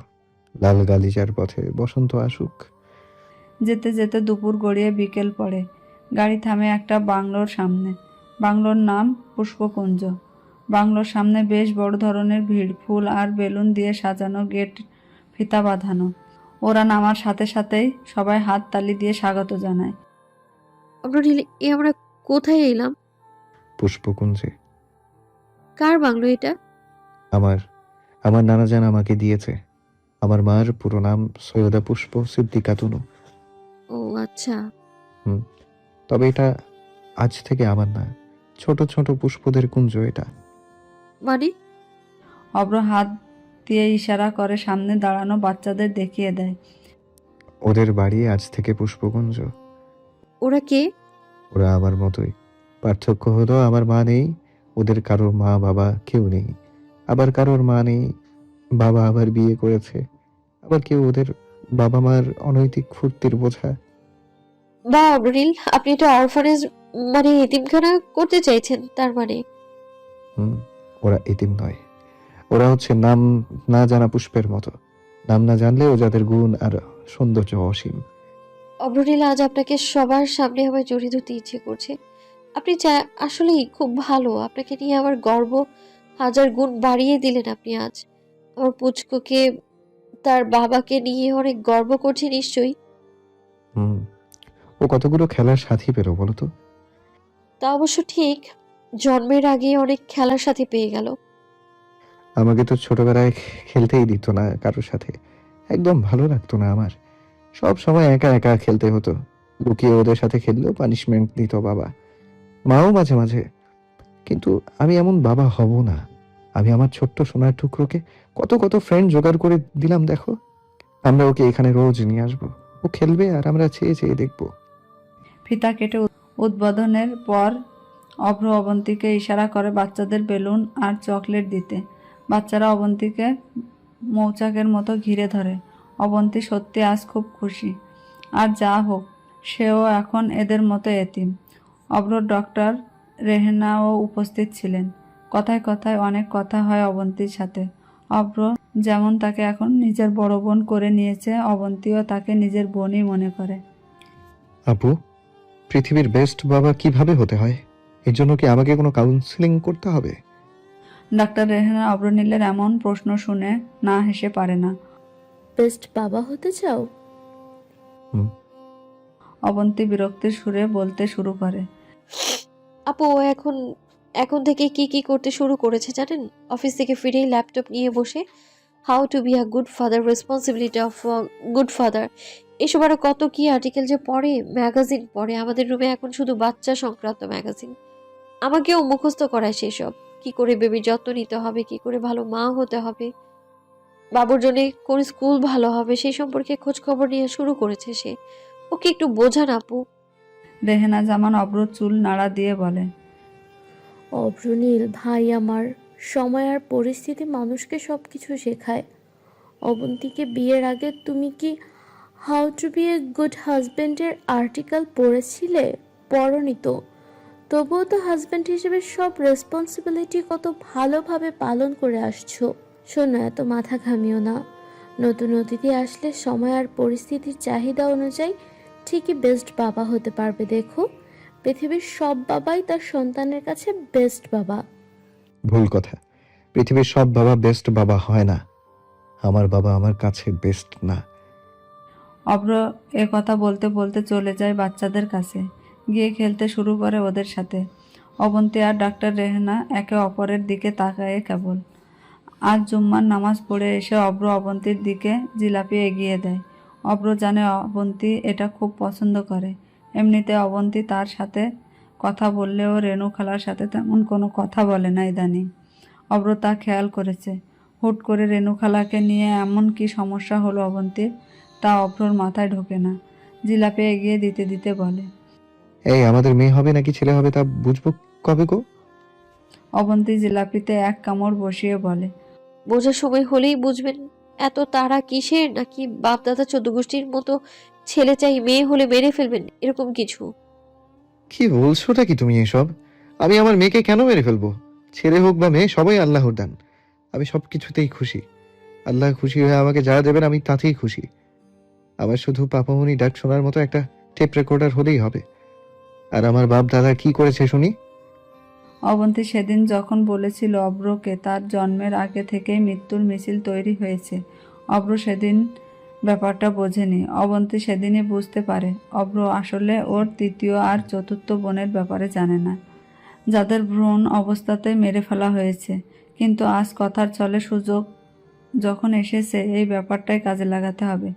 Speaker 2: লাল গালিচার পথে। বসন্ত আসুক।
Speaker 1: যেতে যেতে দুপুর গড়িয়ে বিকেল পড়ে। গাড়ি থামে একটা বাংলোর সামনে। বাংলোর নাম পুষ্পকুঞ্জ। বাংলোর সামনে বেশ বড় ধরনের ভিড়, ফুল আর বেলুন দিয়ে সাজানো, গেট ফিতা বাঁধানো। ওরা নামার সাথে সাথেই সবাই হাত তালি দিয়ে স্বাগত জানায়।
Speaker 3: আমরা কোথায় এলাম?
Speaker 2: পুষ্পকুঞ্জে।
Speaker 3: কার বাংলো এটা?
Speaker 2: আমার আমার নানাজান আমাকে দিয়েছে। আমার মার পুরো নাম সৈয়দা পুষ্প সিদ্দিকা তুনু।
Speaker 3: ও আচ্ছা।
Speaker 2: হুম, তবে এটা আজ থেকে আমার না, ছোট ছোট পুষ্পদের কুঞ্জ এটা।
Speaker 3: মানে?
Speaker 1: অব্র হাত দিয়ে ইশারা করে সামনে দাঁড়ানো বাচ্চাদের দেখিয়ে দেয়।
Speaker 2: ওদের বাড়ি আজ থেকে পুষ্পকুঞ্জ।
Speaker 3: ওরা কে?
Speaker 2: ওরা আমার মতোই। পার্থক্য হলো আমার মা নেই, ওদের কারোর মা বাবা কেউ নেই। আবার কারোর মা নেই, বাবা আবার বিয়ে করেছে। আবার কেউ ওদের বাবা মার অনৈতিক ফুর্তির বোঝা।
Speaker 3: বা অবরিল, আপনি এটা অরফানেজ মানে এতিমখানা করতে চাইছেন তার মানে?
Speaker 2: হুম, ওরা এতিম নয়, ওরা হচ্ছে নাম না জানা পুষ্পের মতো। নাম না জানলেও যাদের গুণ আর সৌন্দর্য অসীম।
Speaker 3: অবরিল, আজ আপনাকে সবার সামনে আমার জড়িয়ে ধরতে ইচ্ছে করছে। আপনি আসলেই খুব ভালো। আপনাকে নিয়ে আমার গর্ব হাজার গুণ বাড়িয়ে দিলেন আপনি আজ। আমার পুচকুকে তার বাবাকে নিয়ে অনেক গর্ব করছে নিশ্চয়ই।
Speaker 2: হুম, ও কতগুলো খেলার সাথী পেলো বলো তো?
Speaker 3: তা অবশ্য ঠিক, জন্মের আগে অনেক খেলার সাথে পেয়ে গেল।
Speaker 2: আমাকে তো ছোটবেলায় খেলতেই দিত না কারোর সাথে। একদম ভালো লাগতো না আমার। সব সময় একা একা খেলতে হতো। লুকিয়ে ওদের সাথে খেললেও পানিশমেন্ট দিত বাবা, মাও মাঝে মাঝে। কিন্তু আমি এমন বাবা হব না। আমি আমার ছোট্ট সোনার টুকরোকে কত কত ফ্রেন্ড জোগাড় করে দিলাম দেখো। আমরা ওকে এখানে রোজ নিয়ে আসবো, ও খেলবে আর আমরা চেয়ে চেয়ে দেখবো।
Speaker 1: ফিতা কেটে উদ্বোধনের পর অভ্র অবন্তীকে ইশারা করে বাচ্চাদের বেলুন আর চকলেট দিতে। বাচ্চারা অবন্তীকে মৌচাকের মতো ঘিরে ধরে। অবন্তী সত্যি আজ খুব খুশি। আর যা হোক, সেও এখন এদের মতো এতিম। অভ্র ডক্টর রেহেনাও উপস্থিত ছিলেন। কথায় কথায় অনেক কথা হয় অবন্তীর সাথে। অভ্র যেমন তাকে এখন নিজের বড় বোন করে নিয়েছে, অবন্তীও তাকে নিজের বোনই মনে করে।
Speaker 5: আপু, পৃথিবীর বেস্ট বাবা কিভাবে হতে হয়? এর জন্য কি আমাকে কোনো কাউন্সিলিং করতে হবে?
Speaker 1: ডাক্তার রেহানা অব্রনীলের এমন প্রশ্ন শুনে না হেসে পারে না।
Speaker 4: বেস্ট বাবা হতে চাও?
Speaker 2: হুম,
Speaker 1: অবন্তী বিরক্তির সুরে বলতে শুরু করে।
Speaker 3: আপু ও এখন এখন থেকে কি কি করতে শুরু করেছে জানেন? অফিস থেকে ফিরেই ল্যাপটপ নিয়ে বসে how to be a good father, responsibility of good father, এসব আরো কত কি আর্টিকেল যে পড়ে, ম্যাগাজিন পড়ে। আমাদের রুমে এখন শুধু বাচ্চা সংক্রান্ত ম্যাগাজিন। আমাকেও মুখস্থ করায় সেসব। কি করে বেবির যত্ন নিতে হবে, কি করে ভালো মা হতে হবে, বাবুর জন্য কোন স্কুল ভালো হবে, সেই সম্পর্কে খোঁজ খবর নিয়ে শুরু করেছে সে। ওকে একটু বোঝান আপু।
Speaker 1: রেহেনা জামান অব্র চুল নাড়া দিয়ে বলে।
Speaker 4: অভ্রনীল ভাই আমার, সময় আর পরিস্থিতি মানুষকে সব কিছু শেখায়। অবন্তীকে বিয়ের আগে তুমি কি how to be a good হাজবেন্ডের আর্টিকেল পড়েছিলে? পড়নি তো? তবুও তো হাজবেন্ড হিসেবে সব রেসপন্সিবিলিটি কত ভালোভাবে পালন করে আসছো। শোনো, এত মাথা ঘামিও না। নতুন অতিথি আসলে সময় আর পরিস্থিতির চাহিদা অনুযায়ী ঠিকই বেস্ট বাবা হতে পারবে। দেখো, পৃথিবীর সব বাবাই তার সন্তানের কাছে বেস্ট বাবা।
Speaker 5: ভুল কথা। পৃথিবীর সব বাবা বেস্ট বাবা হয় না। আমার বাবা আমার কাছে বেস্ট না।
Speaker 1: অব্র এ কথা বলতে বলতে চলে যায় বাচ্চাদের কাছে, গিয়ে খেলতে শুরু করে ওদের সাথে। অবন্তী আর ডাক্তার রেহেনা একে অপরের দিকে তাকায়ে কেবল। আজ জুম্মার নামাজ পড়ে এসে অব্র অবন্তীর দিকে জিলাপি এগিয়ে দেয়। অব্র জানে অবন্তী এটা খুব পছন্দ করে। এমনিতে অবন্তী তার সাথে কথা বললেও রেণু খালার সাথে তেমন কোনো কথা বলে না ইদানিং। অব্র তা খেয়াল করেছে। হুট করে রেণু খালাকে নিয়ে এমন কি সমস্যা হলো অবন্তীর, তা অভ্রর মাথায় ঢোকে না। জিলাপি এগিয়ে দিতে দিতে বলে।
Speaker 5: এই আমাদের মেয়ে হবে নাকি ছেলে হবে তা বুঝবো কবে গো?
Speaker 1: অবন্তী জিলাপিতে এক কামড় বসিয়ে বলে।
Speaker 3: বোঝার সময় হলেই বুঝবেন। এত তাড়া কিসের, নাকি বাপ দাদা চোদ্দ গোষ্ঠীর মতো ছেলে চাই মেয়ে হলে মেরে ফেলবেন এরকম কিছু?
Speaker 5: কি বলছোটা কি তুমি এসব? আমি আমার মেয়েকে কেন মেরে ফেলবো? ছেলে হোক বা মেয়ে সবাই আল্লাহর দান। আমি সব কিছুতেই খুশি। আল্লাহ খুশি হয়ে আমাকে যা দেবেন আমি তাতেই খুশি। আমার শুধু পাপামনি ডাক শোনার মতো একটা টেপ রেকর্ডার হলেই হবে। আর আমার বাপ দাদা কি করেছে শুনি?
Speaker 1: অবন্তী সেদিন যখন বলেছিল অব্রকে তার জন্মের আগে থেকেই মৃত্যুর মিছিল তৈরি হয়েছে, অব্র সেদিন ব্যাপারটা বোঝেনি। অবন্তী সেদিনই বুঝতে পারে অব্র আসলে ওর তৃতীয় আর চতুর্থ বোনের ব্যাপারে জানে না, যাদের ভ্রূণ অবস্থাতেই মেরে ফেলা হয়েছে। কিন্তু আজ কথার চলে সুযোগ যখন এসেছে এই ব্যাপারটাই কাজে লাগাতে হবে।